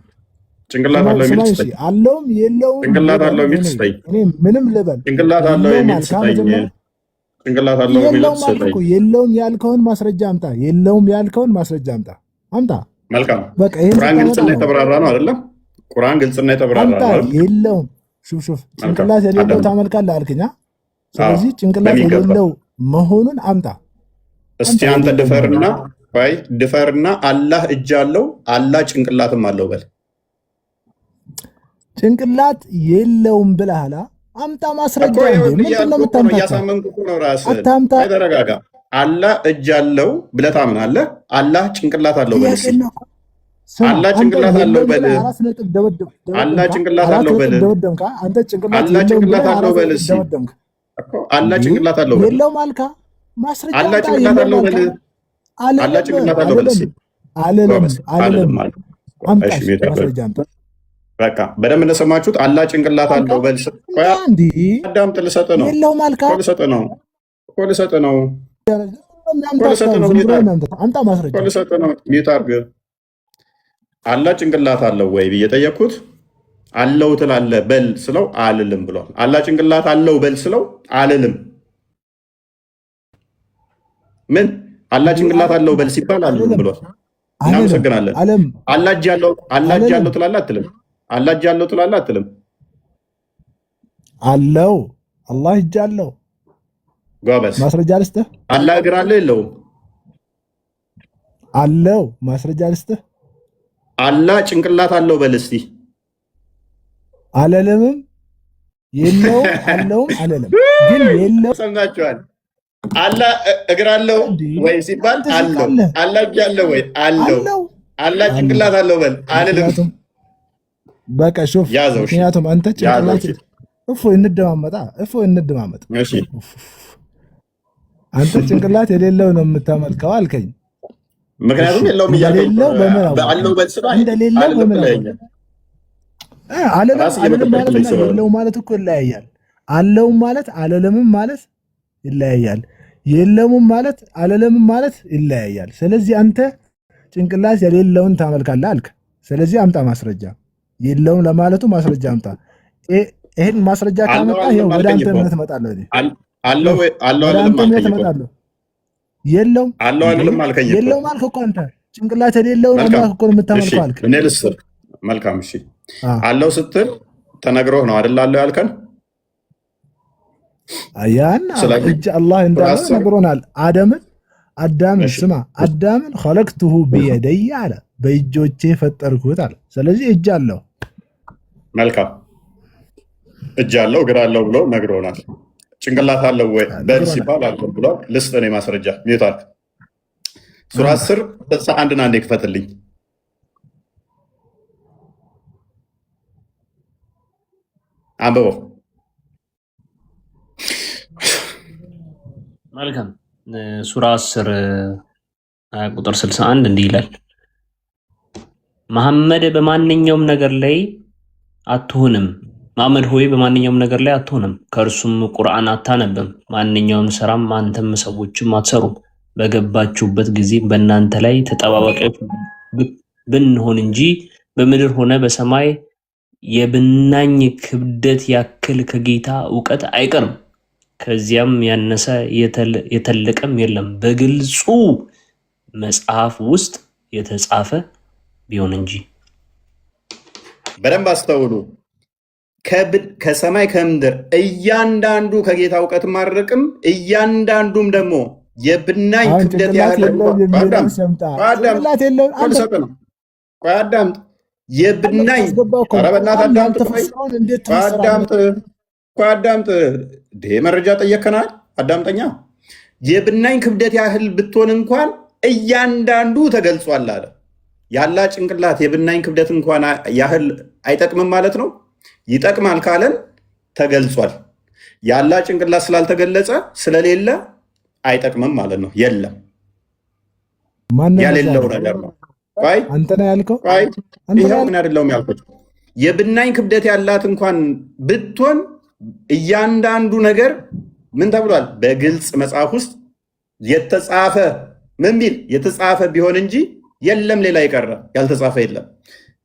ጭንቅላት አለው የሚል ስጠኝ። አለውም የለውም ጭንቅላት አለው የሚል ስጠኝ። እኔ ምንም ልበል። ጭንቅላት አለው የሚል ስጠኝ። ጭንቅላት አለው የሚል ስጠኝ። የለውም ያልከውን ማስረጃ አምጣ። የለውም ያልከውን ማስረጃ አምጣ። መልካም። ቁርአን ግልጽና የተብራራ ነው አይደለም? ቁርአን ግልጽና የተብራራ ነው አይደል? የለውም ሹፍ ጭንቅላት የሌለው ታመልካለህ አልክኛ። ስለዚህ ጭንቅላት የሌለው መሆኑን አምጣ። እስቲ አንተ ድፈርና አላህ እጅ አለው አላህ ጭንቅላትም አለው በል። ጭንቅላት የለውም ብለሃል። አምጣ ማስረጃ። ምንድን ነው የምታምጣው? እያሳመንኩ ነው። ራስህ ተረጋጋ። አላህ እጅ አለው ብለህ ታምናለህ። አላህ ጭንቅላት አለው በል። አላህ ጭንቅላት አለው በል። አላህ ጭንቅላት አለው በል። አንተ ጭንቅላት አለው በል። አላህ ጭንቅላት አለው በል። የለውም አልካ። ማስረጃ አላህ ጭንቅላት አለው በል። አላህ ጭንቅላት አለው በል። አለም አምጣ ማስረጃ አምጣ። በቃ በደንብ እንደሰማችሁት አላህ ጭንቅላት አለው በል። አዳምጥ። ልሰጥህ ነው። የለውም አልካ። ልሰጥህ ነው። አምጣ ማስረጃ። ልሰጥህ ነው። ሚዩት አድርግ። አላህ ጭንቅላት አለው ወይ ብዬ ጠየቅኩት። አለው ትላለህ በል ስለው አልልም ብሏል። አላህ ጭንቅላት አለው በል ስለው አልልም። ምን አላህ ጭንቅላት አለው በል ሲባል አልልም ብሏል። እናመሰግናለን። አላህ እጅ ያለው ትላለህ አትልም? አላህ እጅ ያለው ትላለህ አትልም? አለው። አላህ እጅ አለው። ጎበዝ። ማስረጃ ልስጥህ። አላህ እግር አለው የለውም? አለው። ማስረጃ ልስጥህ። አላህ ጭንቅላት አለው በል እስቲ። አለለምም የለውም አለውም አለለም ግን የለው። ሰምታችኋል? አላህ እግር አለው ወይ ሲባል አለው። አላህ እጅ አለው ወይ? አለው። አላህ ጭንቅላት አለው በል አልልም። በቃ ሹፍ። ምክንያቱም አንተ ጭንቅላት እንደማመጥ አንተ ጭንቅላት የሌለው ነው የምታመልከው አልከኝ። ምክንያቱም የለውም እያለው በአለው በል ስለ የለው ማለት እኮ ይለያያል። አለውም ማለት አለለምም ማለት ይለያያል። የለውም ማለት አለለምም ማለት ይለያያል። ስለዚህ አንተ ጭንቅላት የሌለውን ታመልካለህ አልክ። ስለዚህ አምጣ ማስረጃ። የለውም ለማለቱ ማስረጃ አምጣ። ይሄን ማስረጃ ካመጣ ይሄው ወደ አንተ እምነት እመጣለሁ። የለውም የለውም አልክ እኮ አንተ ጭንቅላት የሌለውን አምላክ እኮ የምታመልከው አልክ። እኔ ልስጥህ። መልካም እሺ። አለው ስትል ተነግሮህ ነው አይደል? አለው ያልከን ያን እጅ አላህ እንዳለ ነግሮናል። አዳምን ስማ አዳምን خلقته بيدي አለ በእጆቼ ፈጠርኩት አለ። ስለዚህ እጅ አለው። መልካም እጅ አለው እግር አለው ብሎ ነግሮናል። ጭንቅላት አለው ወይ በል ሲባል አለው ብሎ ልስጥ ነው ማስረጃ ሚውታል ሱራ 10 61 አንዴ ክፈትልኝ። አንብበው። መልካም ሱራ 10 ቁጥር 61 እንዲህ ይላል፣ መሐመድ በማንኛውም ነገር ላይ አትሆንም፣ መሐመድ ሆይ በማንኛውም ነገር ላይ አትሆንም፣ ከእርሱም ቁርአን አታነብም፣ ማንኛውም ስራም አንተም ሰዎችም አትሰሩም፣ በገባችሁበት ጊዜ በእናንተ ላይ ተጠባባቂዎች ብንሆን እንጂ በምድር ሆነ በሰማይ የብናኝ ክብደት ያክል ከጌታ እውቀት አይቀርም፣ ከዚያም ያነሰ የተለቀም የለም፣ በግልጹ መጽሐፍ ውስጥ የተጻፈ ቢሆን እንጂ። በደንብ አስተውሉ። ከሰማይ ከምድር እያንዳንዱ ከጌታ እውቀት ማድረቅም እያንዳንዱም ደግሞ የብናኝ ክብደት ያህል አዳምጥ የብናኝ አዳምጥ መረጃ ጠየከናል። አዳምጠኛ የብናኝ ክብደት ያህል ብትሆን እንኳን እያንዳንዱ ተገልጿል አለ። ያላ ጭንቅላት የብናኝ ክብደት እንኳን ያህል አይጠቅምም ማለት ነው። ይጠቅማል ካለን ተገልጿል። ያላ ጭንቅላት ስላልተገለጸ ስለሌለ አይጠቅምም ማለት ነው። የለም ያሌለው ነገር ነው። አንተ ነህ ያልከው። ይሄው ምን አይደለም ያልኩት። የብናኝ ክብደት ያላት እንኳን ብትሆን እያንዳንዱ ነገር ምን ተብሏል? በግልጽ መጽሐፍ ውስጥ የተጻፈ ምን ቢል የተጻፈ ቢሆን እንጂ የለም ሌላ ይቀረ ያልተጻፈ የለም።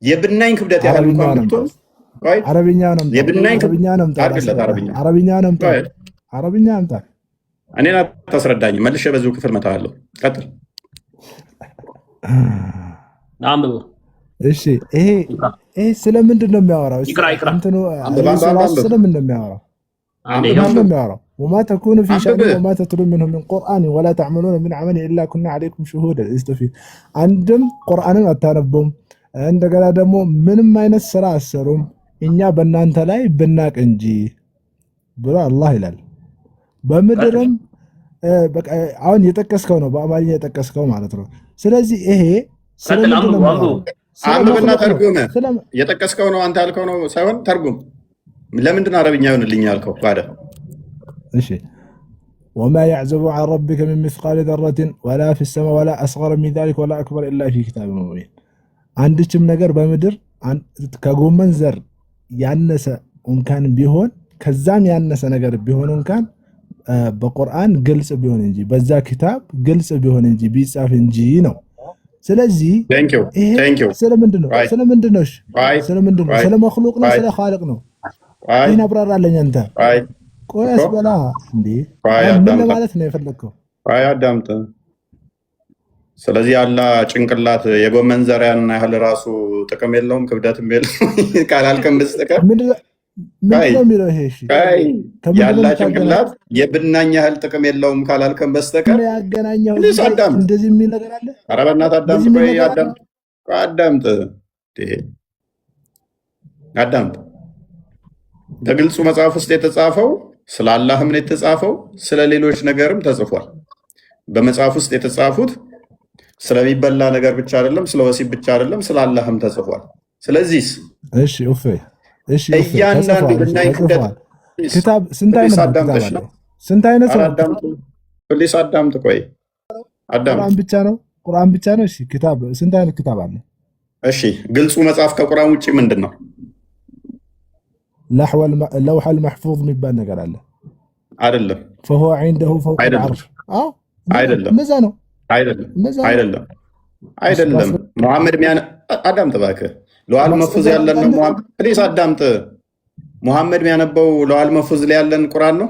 የብናኝ ክብደት ያህል እንኳን ብትሆን አረብኛ ነው አረብኛ አምጣ። እኔን አታስረዳኝ። መልሼ በዚሁ ክፍል መታለሁ። ቀጥል። እሺ ይሄ ስለምንድን ነው የሚያወራው? ስለምንድን ነው የሚያወራው? ወማ ተኩኑ ፊ ሸእን ወማ ተትሉ ሚንሁ ሚን ቁርአን ወላ ተዕመሉነ ሚን ዐመሊን ኢላ ኩና ዐለይኩም ሹሁደን ኢዝ ተፍዒሉን። አንድም ቁርአንን አታነቡም፣ እንደገና ደግሞ ምንም አይነት ስራ አሰሩም እኛ በእናንተ ላይ ብናቅ እንጂ ብሎ አላህ ይላል። በምድርም አሁን የጠቀስከው ነው፣ በአማርኛ የጠቀስከው ማለት ነው። ስለዚህ ይሄ አንብብና ተርጉም። የጠቀስከው ነው አንተ ያልከው ነው ሳይሆን ተርጉም። ለምንድን አረብኛ ይሆንልኝ ያልከው? ባደ እሺ ወማ يعزب عن ربك من مثقال ذرة ولا في السماء ولا أصغر من ذلك ولا أكبر إلا في كتاب مبين። አንድችም ነገር በምድር ከጎመን ዘር ያነሰ እንኳን ቢሆን ከዛም ያነሰ ነገር ቢሆን እንኳን በቁርአን ግልጽ ቢሆን እንጂ በዛ ኪታብ ግልጽ ቢሆን እንጂ ቢጻፍ እንጂ ነው። ስለዚህ ስለምንድን ነው ስለ መክሉቅ ነው ስለ ኻልቅ ነው? ይህን አብራራለኝ አንተ። ቆይ አስበላ እንዴ ምን ማለት ነው የፈለግከው? አዳምጥ። ስለዚህ ያላ ጭንቅላት የጎመን ዘሪያን ያህል ራሱ ጥቅም የለውም ክብደትም የለውም ካላልከም በስተቀር ምንድነው የሚለው? ይሄ ያላ ጭንቅላት የብናኝ ያህል ጥቅም የለውም ካላልከም በስተቀር ያገናኘው እንደዚህ የሚል ነገር አለ? ኧረ በእናትህ አዳምጥ። በግልጹ መጽሐፍ ውስጥ የተጻፈው ስለ አላህም ነው የተጻፈው፣ ስለ ሌሎች ነገርም ተጽፏል። በመጽሐፍ ውስጥ የተጻፉት ስለሚበላ ነገር ብቻ አይደለም፣ ስለ ወሲብ ብቻ አይደለም፣ ስለ አላህም ተጽፏል። ስለዚህ እያንዳንዱ ብናኝ ክብደት ክታብ ስንት አይነት ነው? ስንት አይነት ነው? ፕሊስ አዳምጥ። ቆይ ቁርአን ብቻ ነው? ቁርአን ብቻ ነው? እሺ ክታብ ስንት አይነት ክታብ አለ? እሺ ግልጹ መጽሐፍ ከቁርአን ውጪ ምንድን ነው? ለውሐል መሕፉዝ የሚባል ነገር አለ አይደለም? فهو عنده فوق العرش አይደለም። እንደዛ ነው አይደለም። ሙሐመድ አዳምጥ እባክህ። ለዋል መፉዝ ያለን ነው ሙሐመድ። ፕሊስ አዳምጥ። ሙሐመድ የሚያነበው ለዋል መፉዝ ላይ ያለን ቁርአን ነው።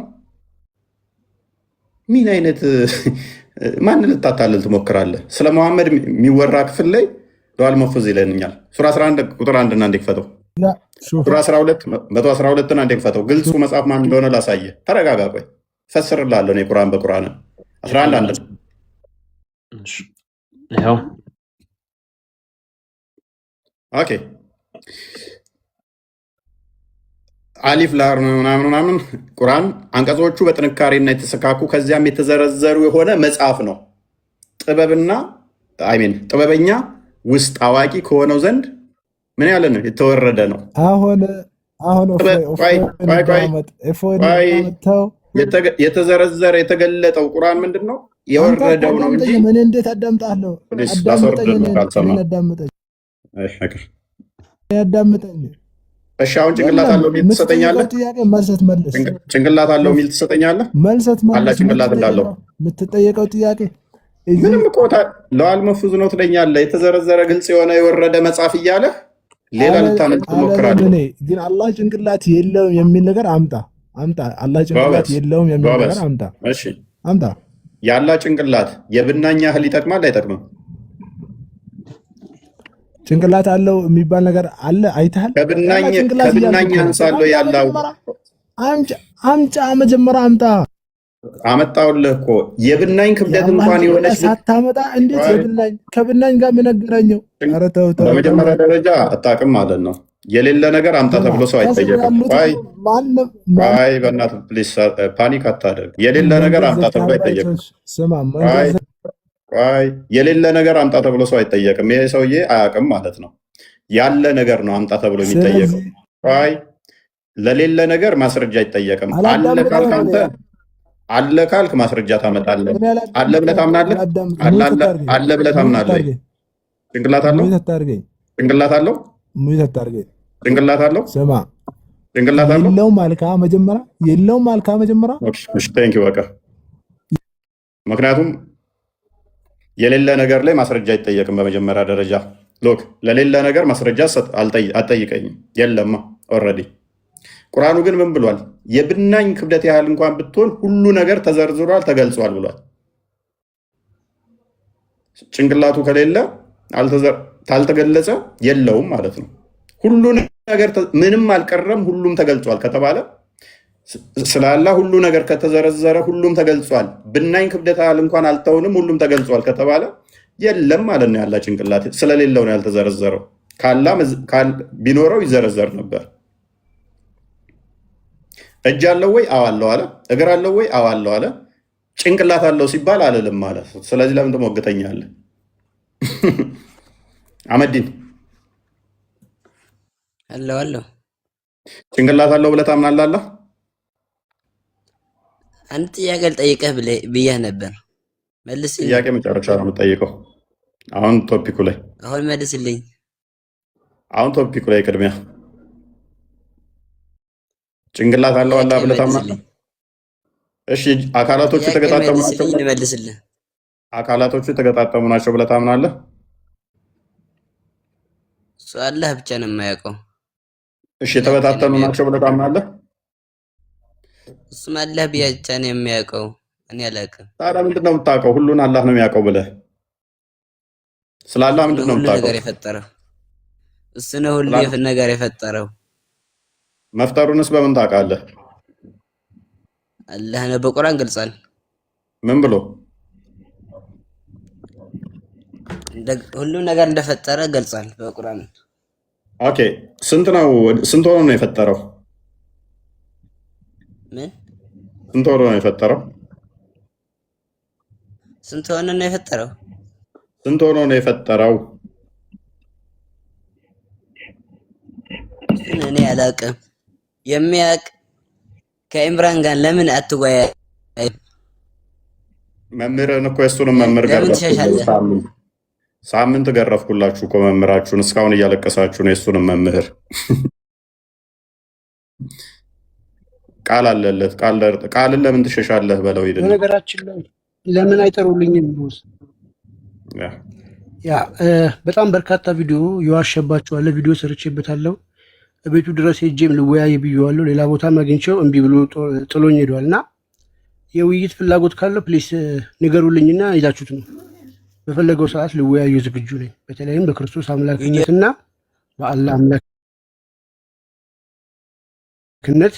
ምን አይነት ማን ልታታልል ትሞክራለህ? ስለ ሙሐመድ የሚወራ ክፍል ላይ ለዋል መፉዝ ይለኛል። ሱራ 11 ቁጥር 1 እና እንዲክፈተው ሱራ 112ን አንዴ ክፈተው። ግልጹ መጽሐፍ ማን እንደሆነ ላሳየ። ተረጋጋ፣ ቆይ ፈስርላለሁ እኔ ቁርአን በቁርአን 11 አንድ ይኸው ኦኬ አሊፍ ላም ምናምን ቁርአን አንቀጾቹ በጥንካሬና የተሰካኩ ከዚያም የተዘረዘሩ የሆነ መጽሐፍ ነው። ጥበበኛ ውስጥ አዋቂ ከሆነው ዘንድ ምን ያለ ነው የተወረደ ነው። አሁን የተዘረዘረ የተገለጠው ቁርአን ምንድን ነው? የወረደው ነው እንጂ ምን እንዴት አዳምጣለሁ? አዳምጠኝ። እሺ አሁን ጭንቅላት አለው የሚል ትሰጠኛለህ? ጭንቅላት አለው የሚል ትሰጠኛለህ? ጭንቅላት እንዳለው የምትጠየቀው ጥያቄ ምንም እኮ ለዋል መፍዙ ነው ትለኛለህ። የተዘረዘረ ግልጽ የሆነ የወረደ መጽሐፍ እያለህ ሌላ ልታመልጥ ትሞክራለህ። ግን አላህ ጭንቅላት የለውም የሚል ነገር አምጣ። አላህ ጭንቅላት የለውም የሚል ነገር አምጣ። እሺ አምጣ። የአላህ ጭንቅላት የብናኝ ያህል ይጠቅማል አይጠቅምም? ጭንቅላት አለው የሚባል ነገር አለ? አይተሃል? ከብናኝ አንሳለሁ ያለው አምጫ መጀመሪያ አምጣ። አመጣውልህ እኮ የብናኝ ክብደት እንኳን የሆነች ሳታመጣ እንዴት የብናኝ ከብናኝ ጋር ምነገረኛው? ኧረ ተው ተው። በመጀመሪያ ደረጃ አታውቅም ማለት ነው። የሌለ ነገር አምጣ ተብሎ ሰው አይጠየቅም። አይ በእናትህ ፕሊዝ ፓኒክ አታደርግ። የሌለ ነገር አምጣ ተብሎ አይጠየቅም። የሌለ ነገር አምጣ ተብሎ ሰው አይጠየቅም። ይሄ ሰውዬ አያውቅም ማለት ነው። ያለ ነገር ነው አምጣ ተብሎ የሚጠየቀው። ለሌለ ነገር ማስረጃ አይጠየቅም። አለ ካልክ ማስረጃ ታመጣለህ። አለ ብለህ ታምናለህ። አለ ብለህ ታምናለህ። ጭንቅላት አለው። ጭንቅላት አለው። ጭንቅላት አለው። ስማ ጭንቅላት አለው። የለውም አልካ መጀመሪያ። የለውም አልካ መጀመሪያ። እሺ ቴንኪው በቃ። ምክንያቱም የሌለ ነገር ላይ ማስረጃ አይጠየቅም። በመጀመሪያ ደረጃ ሎክ ለሌለ ነገር ማስረጃ አትጠይቀኝም። የለማ ኦልሬዲ። ቁርአኑ ግን ምን ብሏል? የብናኝ ክብደት ያህል እንኳን ብትሆን ሁሉ ነገር ተዘርዝሯል፣ ተገልጿል ብሏል። ጭንቅላቱ ከሌለ ካልተገለጸ የለውም ማለት ነው። ሁሉ ነገር ምንም አልቀረም፣ ሁሉም ተገልጿል ከተባለ ስላላ ሁሉ ነገር ከተዘረዘረ ሁሉም ተገልጿል። ብናኝ ክብደት ያህል እንኳን አልተውንም፣ ሁሉም ተገልጿል ከተባለ የለም ማለት ነው። ያላ ጭንቅላት ስለሌለው ነው ያልተዘረዘረው። ቢኖረው ይዘረዘር ነበር። እጅ አለው ወይ? አዎ አለው አለ። እግር አለው ወይ? አዎ አለው አለ። ጭንቅላት አለው ሲባል አልልም ማለት ነው። ስለዚህ ለምን ትሞግተኛለህ? አመዲን አለው ጭንቅላት አለው ብለህ ታምናለህ? አንድ ጥያቄ ልጠይቅህ ብዬህ ነበር። መልስልኝ። ጥያቄ መጨረሻ ነው የምጠይቀው። አሁን ቶፒኩ ላይ መልስልኝ። አሁን ቶፒኩ ላይ ቅድሚያ ጭንቅላት አለው አላ ብለህ ታምናለህ? እሺ አካላቶቹ የተገጣጠሙ ናቸው። መልስልህ። አካላቶቹ የተገጣጠሙ ናቸው ብለህ ታምናለህ? እሱ አላህ ብቻ ነው የማያውቀው። እሺ የተበታተኑ ናቸው ብለህ ታምናለህ? እሱም አላህ ብቻ ነው የሚያውቀው። እኔ አላውቅም። ታዲያ ምንድን ነው የምታውቀው? ሁሉን አላህ ነው የሚያውቀው ብለህ ስለ አላህ ምንድን ነው የምታውቀው? ነገር የፈጠረው እሱ ነው። ሁሉ ነገር የፈጠረው መፍጠሩንስ በምን ታውቃለህ? አላህ ነው በቁርአን ገልጿል። ምን ብሎ? ሁሉም ነገር እንደፈጠረ ገልጿል በቁርአን። ኦኬ ስንት ሆኖ ነው የፈጠረው? ምን ስንት ሆኖ ነው የፈጠረው? ስንት ሆኖ ነው የፈጠረው? ስንት ሆኖ ነው የፈጠረው? እኔ አላውቅም። የሚያውቅ ከኢምራን ጋር ለምን አትወያይ? መምህርን እኮ የእሱንም መምህር ሳምንት ገረፍኩላችሁ እኮ መምህራችሁን። እስካሁን እያለቀሳችሁ ነው። የእሱንም መምህር ቃል አለለት። ቃልን ለምን ትሸሻለህ በለው። ሂድ። በነገራችን ላይ ለምን አይጠሩልኝም? በጣም በርካታ ቪዲዮ የዋሸባቸዋለ ቪዲዮ ሰርቼበታለሁ። ቤቱ ድረስ ሄጄም ልወያይ ብዬዋለሁ። ሌላ ቦታም አግኝቼው እምቢ ብሎ ጥሎኝ ሄዷል። እና የውይይት ፍላጎት ካለው ፕሊስ ንገሩልኝና ይዛችሁት ነው። በፈለገው ሰዓት ልወያዩ ዝግጁ ነኝ። በተለይም በክርስቶስ አምላክነትና በአላህ አምላክ ክነት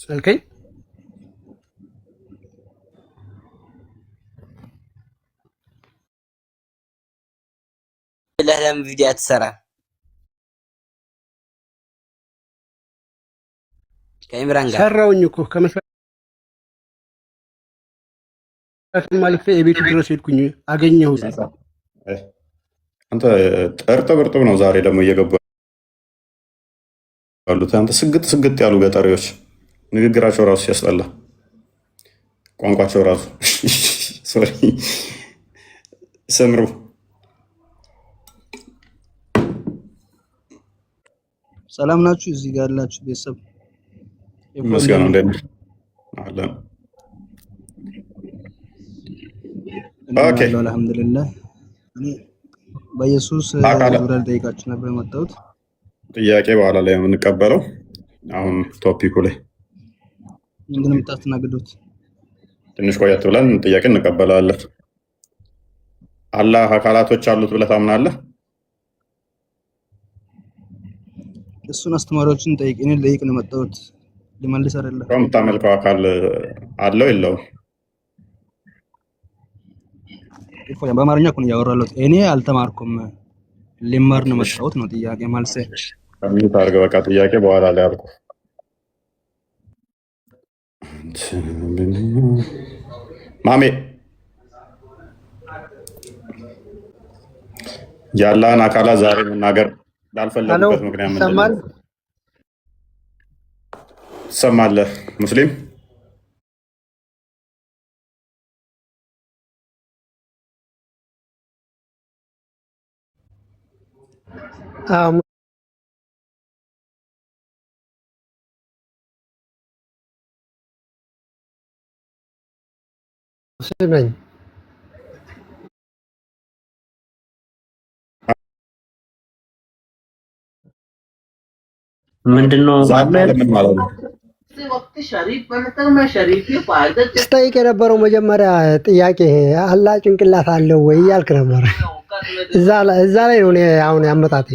አልከኝ። ለለም ቪዲዮ አትሰራ ከኢምራን ጋር ሰራውኝ እኮ ከመስራት ማለፈ የቤቱ ድረስ ሄድኩኝ አገኘሁት። አንተ እርጥብ ነው ዛሬ ደግሞ እየገቡ ያሉት አንተ ስግጥ ያሉ ገጠሪዎች ንግግራቸው ራሱ ያስጠላ፣ ቋንቋቸው ራሱ ሶሪ ሰምሩ ሰላም ናችሁ? እዚህ ጋር ያላችሁ ቤተሰብ መስጋና እንደምን አለን? ኦኬ አልሐምዱሊላህ። እኔ በኢየሱስ ዙሪያ ልጠይቃችሁ ነበር የመጣሁት። ጥያቄ በኋላ ላይ የምንቀበለው አሁን ቶፒኩ ላይ ምንድን ነው የምታስተናግዱት? ትንሽ ቆየት ብለን ጥያቄ እንቀበላለን። አላህ አካላቶች አሉት ብለህ ታምናለህ? እሱን አስተማሪዎችን ጠይቅ። እኔ ልጠይቅ ነው የመጣሁት ልመልስ አይደለም። የምታመልከው አካል አለው የለውም? በአማርኛ እኮ ነው እያወራለሁት። እኔ አልተማርኩም ልማር ነው የመጣሁት ነው ጥያቄ መልስ። ከሚት አድርገህ በቃ ጥያቄ በኋላ ላይ አልኩ። ማሜ ያላህን አካላት ዛሬ መናገር ላልፈለጉበት ምክንያት ምንድን ነው? ትሰማለህ ሙስሊም? ሙስሊም ነኝ። ምንድነው ምን ማለት ነው? ስጠይቅ የነበረው መጀመሪያ ጥያቄ አላህ ጭንቅላት አለው ወይ እያልክ ነበር። እዛ ላይ ነው አሁን ያመጣት።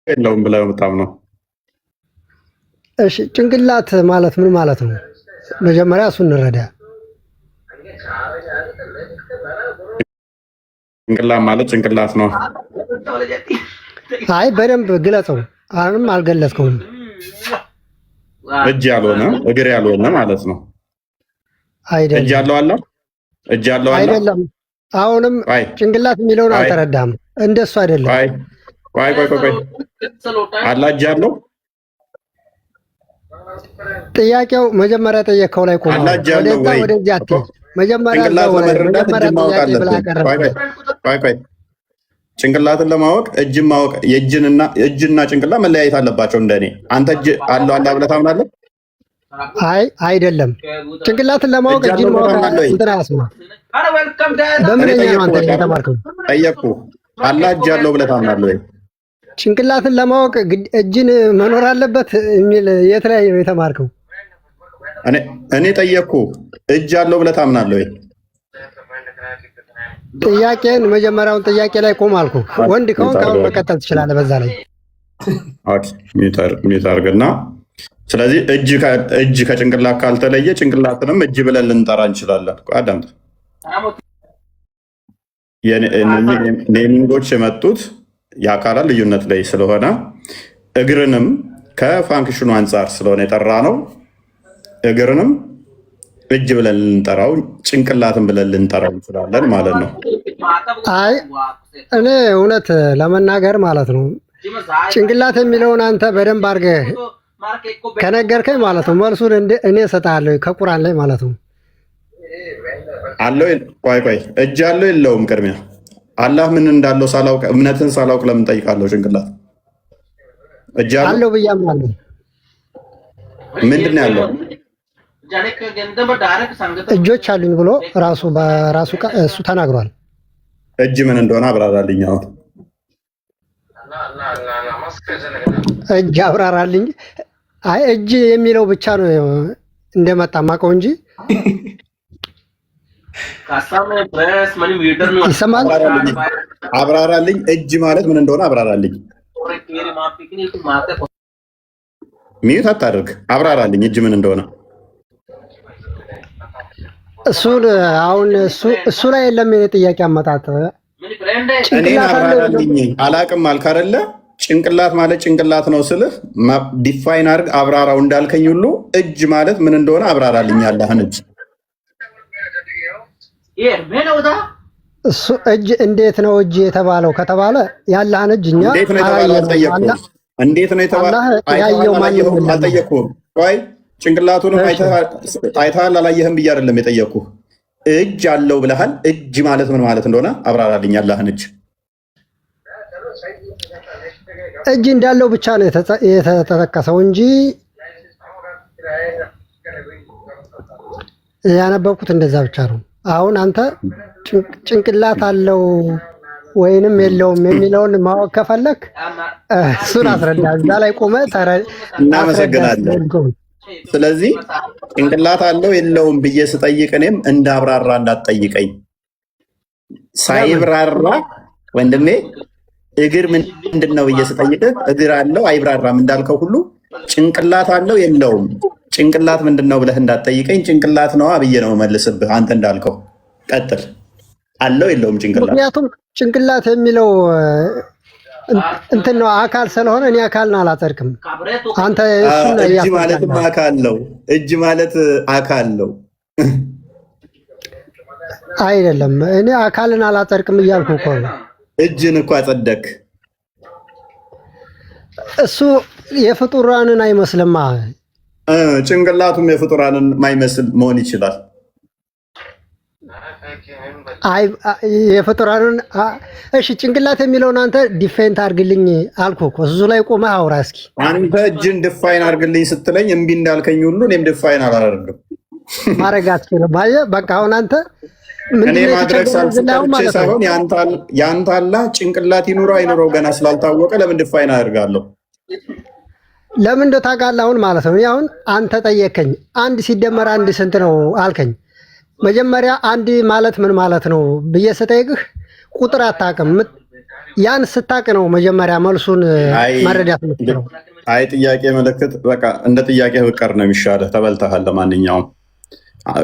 የለውም ብለህ የምታምነው? እሺ ጭንቅላት ማለት ምን ማለት ነው? መጀመሪያ እሱን እንረዳ። ጭንቅላት ማለት ጭንቅላት ነው። አይ በደንብ ግለጸው። አሁንም አልገለጽከውም። እጅ ያልሆነ እግር ያልሆነ ማለት ነው። አይደለም። እጅ ያለው አለ? እጅ ያለው አለ? አይደለም። አሁንም ጭንቅላት የሚለውን አልተረዳም። እንደሱ አይደለም። ቆይ አላ እጅ ያለው? ጥያቄው መጀመሪያ ጠየቀው ላይ ቆም። ወደዛ ወደዚህ አትይ። መጀመሪያ ጭንቅላትን ለማወቅ እጅን ማወቅ እጅና ጭንቅላት መለያየት አለባቸው። እንደኔ አንተ እጅ አለው አላ ብለህ ታምናለህ? አይ አይደለም። ጭንቅላትን ለማወቅ እጅን ማወቅ እንትን አያስማ። በምንኛ ነው አንተ የተማርከው? ጠየቅኩህ። አላ እጅ አለው ብለህ ታምናለህ ወይ? ጭንቅላትን ለማወቅ እጅን መኖር አለበት የሚል የተለያየ ነው የተማርከው። እኔ ጠየቅኩህ። እጅ አለው ብለህ ታምናለህ ወይ? ጥያቄን መጀመሪያውን ጥያቄ ላይ ቆም አልኩ። ወንድ ከሆንክ አሁን መቀጠል ትችላለህ። በዛ ላይ ሚዩት አድርግና፣ ስለዚህ እጅ ከጭንቅላት ካልተለየ ጭንቅላትንም እጅ ብለን ልንጠራ እንችላለን። አዳምጥ። ኔሚንጎች የመጡት የአካላት ልዩነት ላይ ስለሆነ እግርንም ከፋንክሽኑ አንጻር ስለሆነ የጠራ ነው። እግርንም እጅ ብለን ልንጠራው ጭንቅላትን ብለን ልንጠራው እንችላለን ማለት ነው። አይ እኔ እውነት ለመናገር ማለት ነው ጭንቅላት የሚለውን አንተ በደንብ አድርገህ ከነገርከኝ ማለት ነው መልሱን እኔ እሰጥሃለሁ ከቁርአን ላይ ማለት ነው። አለው ቆይ እጅ አለው የለውም? ቅድሚያ አላህ ምን እንዳለው ሳላውቅ እምነትን ሳላውቅ ለምን ጠይቃለሁ? ጭንቅላት እጅ አለው ብዬ አምናለሁ። ምንድን ነው ያለው? እጆች አሉኝ ብሎ ራሱ በራሱ እሱ ተናግሯል። እጅ ምን እንደሆነ አብራራልኝ። አሁን እጅ አብራራልኝ። አይ እጅ የሚለው ብቻ ነው እንደመጣ ማውቀው እንጂ ይሰማል። አብራራልኝ። እጅ ማለት ምን እንደሆነ አብራራልኝ። ሚዩት አታድርግ፣ አብራራልኝ እጅ ምን እንደሆነ። እሱን አሁን እሱ ላይ የለም የኔ ጥያቄ አመጣጥ። እኔን አብራራልኝ። አላቅም አልክ አይደለ? ጭንቅላት ማለት ጭንቅላት ነው ስልህ ዲፋይን አድርግ አብራራው እንዳልከኝ ሁሉ እጅ ማለት ምን እንደሆነ አብራራልኝ። ያለህን እጅ እሱ እጅ እንዴት ነው እጅ የተባለው ከተባለ ያለህን እጅ እኛ እንዴት ነው የተባለው አልጠየቅኩም። እንዴት ነው የተባለው አልጠየቅኩም። ቆይ ጭንቅላቱንም አይተሃል አላየህም ብዬ አይደለም የጠየቅኩህ። እጅ አለው ብለሃል። እጅ ማለት ምን ማለት እንደሆነ አብራራልኝ። ያለህን እጅ እጅ እንዳለው ብቻ ነው የተጠቀሰው እንጂ ያነበብኩት እንደዛ ብቻ ነው። አሁን አንተ ጭንቅላት አለው ወይንም የለውም የሚለውን ማወቅ ከፈለክ እሱን አስረዳ። እዛ ላይ ቆመ እናመሰግናለን። ስለዚህ ጭንቅላት አለው የለውም ብዬ ስጠይቅ እኔም እንዳብራራ እንዳትጠይቀኝ። ሳይብራራ ወንድሜ እግር ምንድን ነው ብዬ ስጠይቅህ እግር አለው አይብራራም እንዳልከው ሁሉ ጭንቅላት አለው የለውም ጭንቅላት ምንድን ነው ብለህ እንዳትጠይቀኝ። ጭንቅላት ነዋ ብዬ ነው መልስብህ። አንተ እንዳልከው ቀጥል። አለው የለውም ጭንቅላት። ምክንያቱም ጭንቅላት የሚለው እንትን ነው አካል ስለሆነ እኔ አካልን አላጸድቅም። አንተ እጅ ማለትም አካል ነው። እጅ ማለት አካል ነው አይደለም። እኔ አካልን አላጸድቅም እያልኩ እኮ ነው። እጅን እኮ አጸደቅ። እሱ የፍጡራንን አይመስልማ። ጭንቅላቱም የፍጡራንን ማይመስል መሆን ይችላል። የፍጡራንን እሺ፣ ጭንቅላት የሚለውን አንተ ዲፋይን አድርግልኝ አልኩህ እኮ። እሱ ላይ ቆመህ አውራ እስኪ። አንተ እጅን ዲፋይን አድርግልኝ ስትለኝ እምቢ እንዳልከኝ ሁሉ እኔም ዲፋይን አላደርግም። ማድረግ አትችልም። በቃ አሁን አንተ እኔ ማድረግ ሳልችል ሳይሆን ያንተ አላህ ጭንቅላት ይኑረው አይኑረው ገና ስላልታወቀ ለምን ዲፋይን አደርጋለሁ? ለምን እንደው ታውቃለህ አሁን ማለት ነው። አሁን አንተ ጠየቀኝ፣ አንድ ሲደመር አንድ ስንት ነው አልከኝ። መጀመሪያ አንድ ማለት ምን ማለት ነው ብዬ ስጠይቅህ ቁጥር አታውቅም። ያን ስታውቅ ነው መጀመሪያ መልሱን መረዳት የምትችለው። አይ ጥያቄ ምልክት በቃ እንደ ጥያቄ ብቀር ነው የሚሻለህ። ተበልተሃል። ለማንኛውም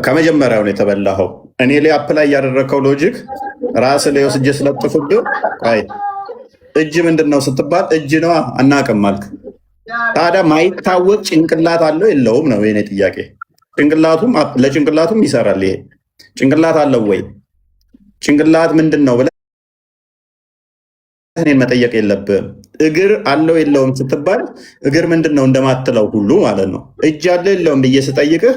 ከመጀመሪያው ነው የተበላኸው። እኔ ላይ አፕላይ ያደረግከው ሎጂክ ራስ ላይ ወስጄ ስለጥፍብህ አይ እጅ ምንድን ነው ስትባል እጅ ነዋ አናውቅም አልክ። ታዲያ ማይታወቅ ጭንቅላት አለው የለውም ነው የኔ ጥያቄ። ጭንቅላቱም ለጭንቅላቱም ይሰራል። ይሄ ጭንቅላት አለው ወይ ጭንቅላት ምንድን ነው ብለህ እኔን መጠየቅ የለብህም። እግር አለው የለውም ስትባል እግር ምንድን ነው እንደማትለው ሁሉ ማለት ነው። እጅ አለው የለውም ብዬ ስጠይቅህ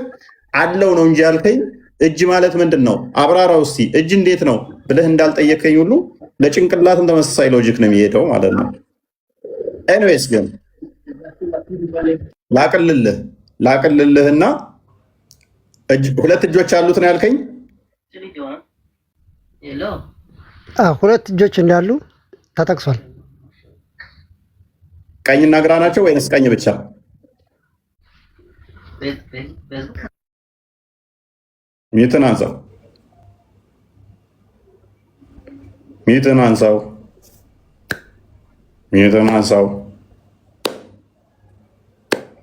አለው ነው እንጂ ያልከኝ እጅ ማለት ምንድን ነው አብራራው እስቲ እጅ እንዴት ነው ብለህ እንዳልጠየቀኝ ሁሉ ለጭንቅላትም ተመሳሳይ ሎጂክ ነው የሚሄደው ማለት ነው። ኤኒዌይስ ግን ላቅልልህና ሁለት እጆች አሉት ነው ያልከኝ። ሁለት እጆች እንዳሉ ተጠቅሷል። ቀኝና ግራ ናቸው ወይንስ ቀኝ ብቻ? ሚዩትን አንሳው፣ ሚዩትን አንሳው፣ ሚዩትን አንሳው።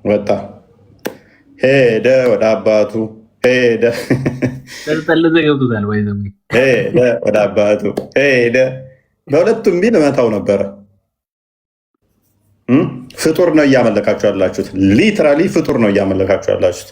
ወጣ ሄደ ወደ አባቱ ሄደ ወደ አባቱ ሄደ። በሁለቱም ቢል መታው ነበረ። ፍጡር ነው እያመለካችሁ ያላችሁት። ሊትራሊ ፍጡር ነው እያመለካችሁ ያላችሁት።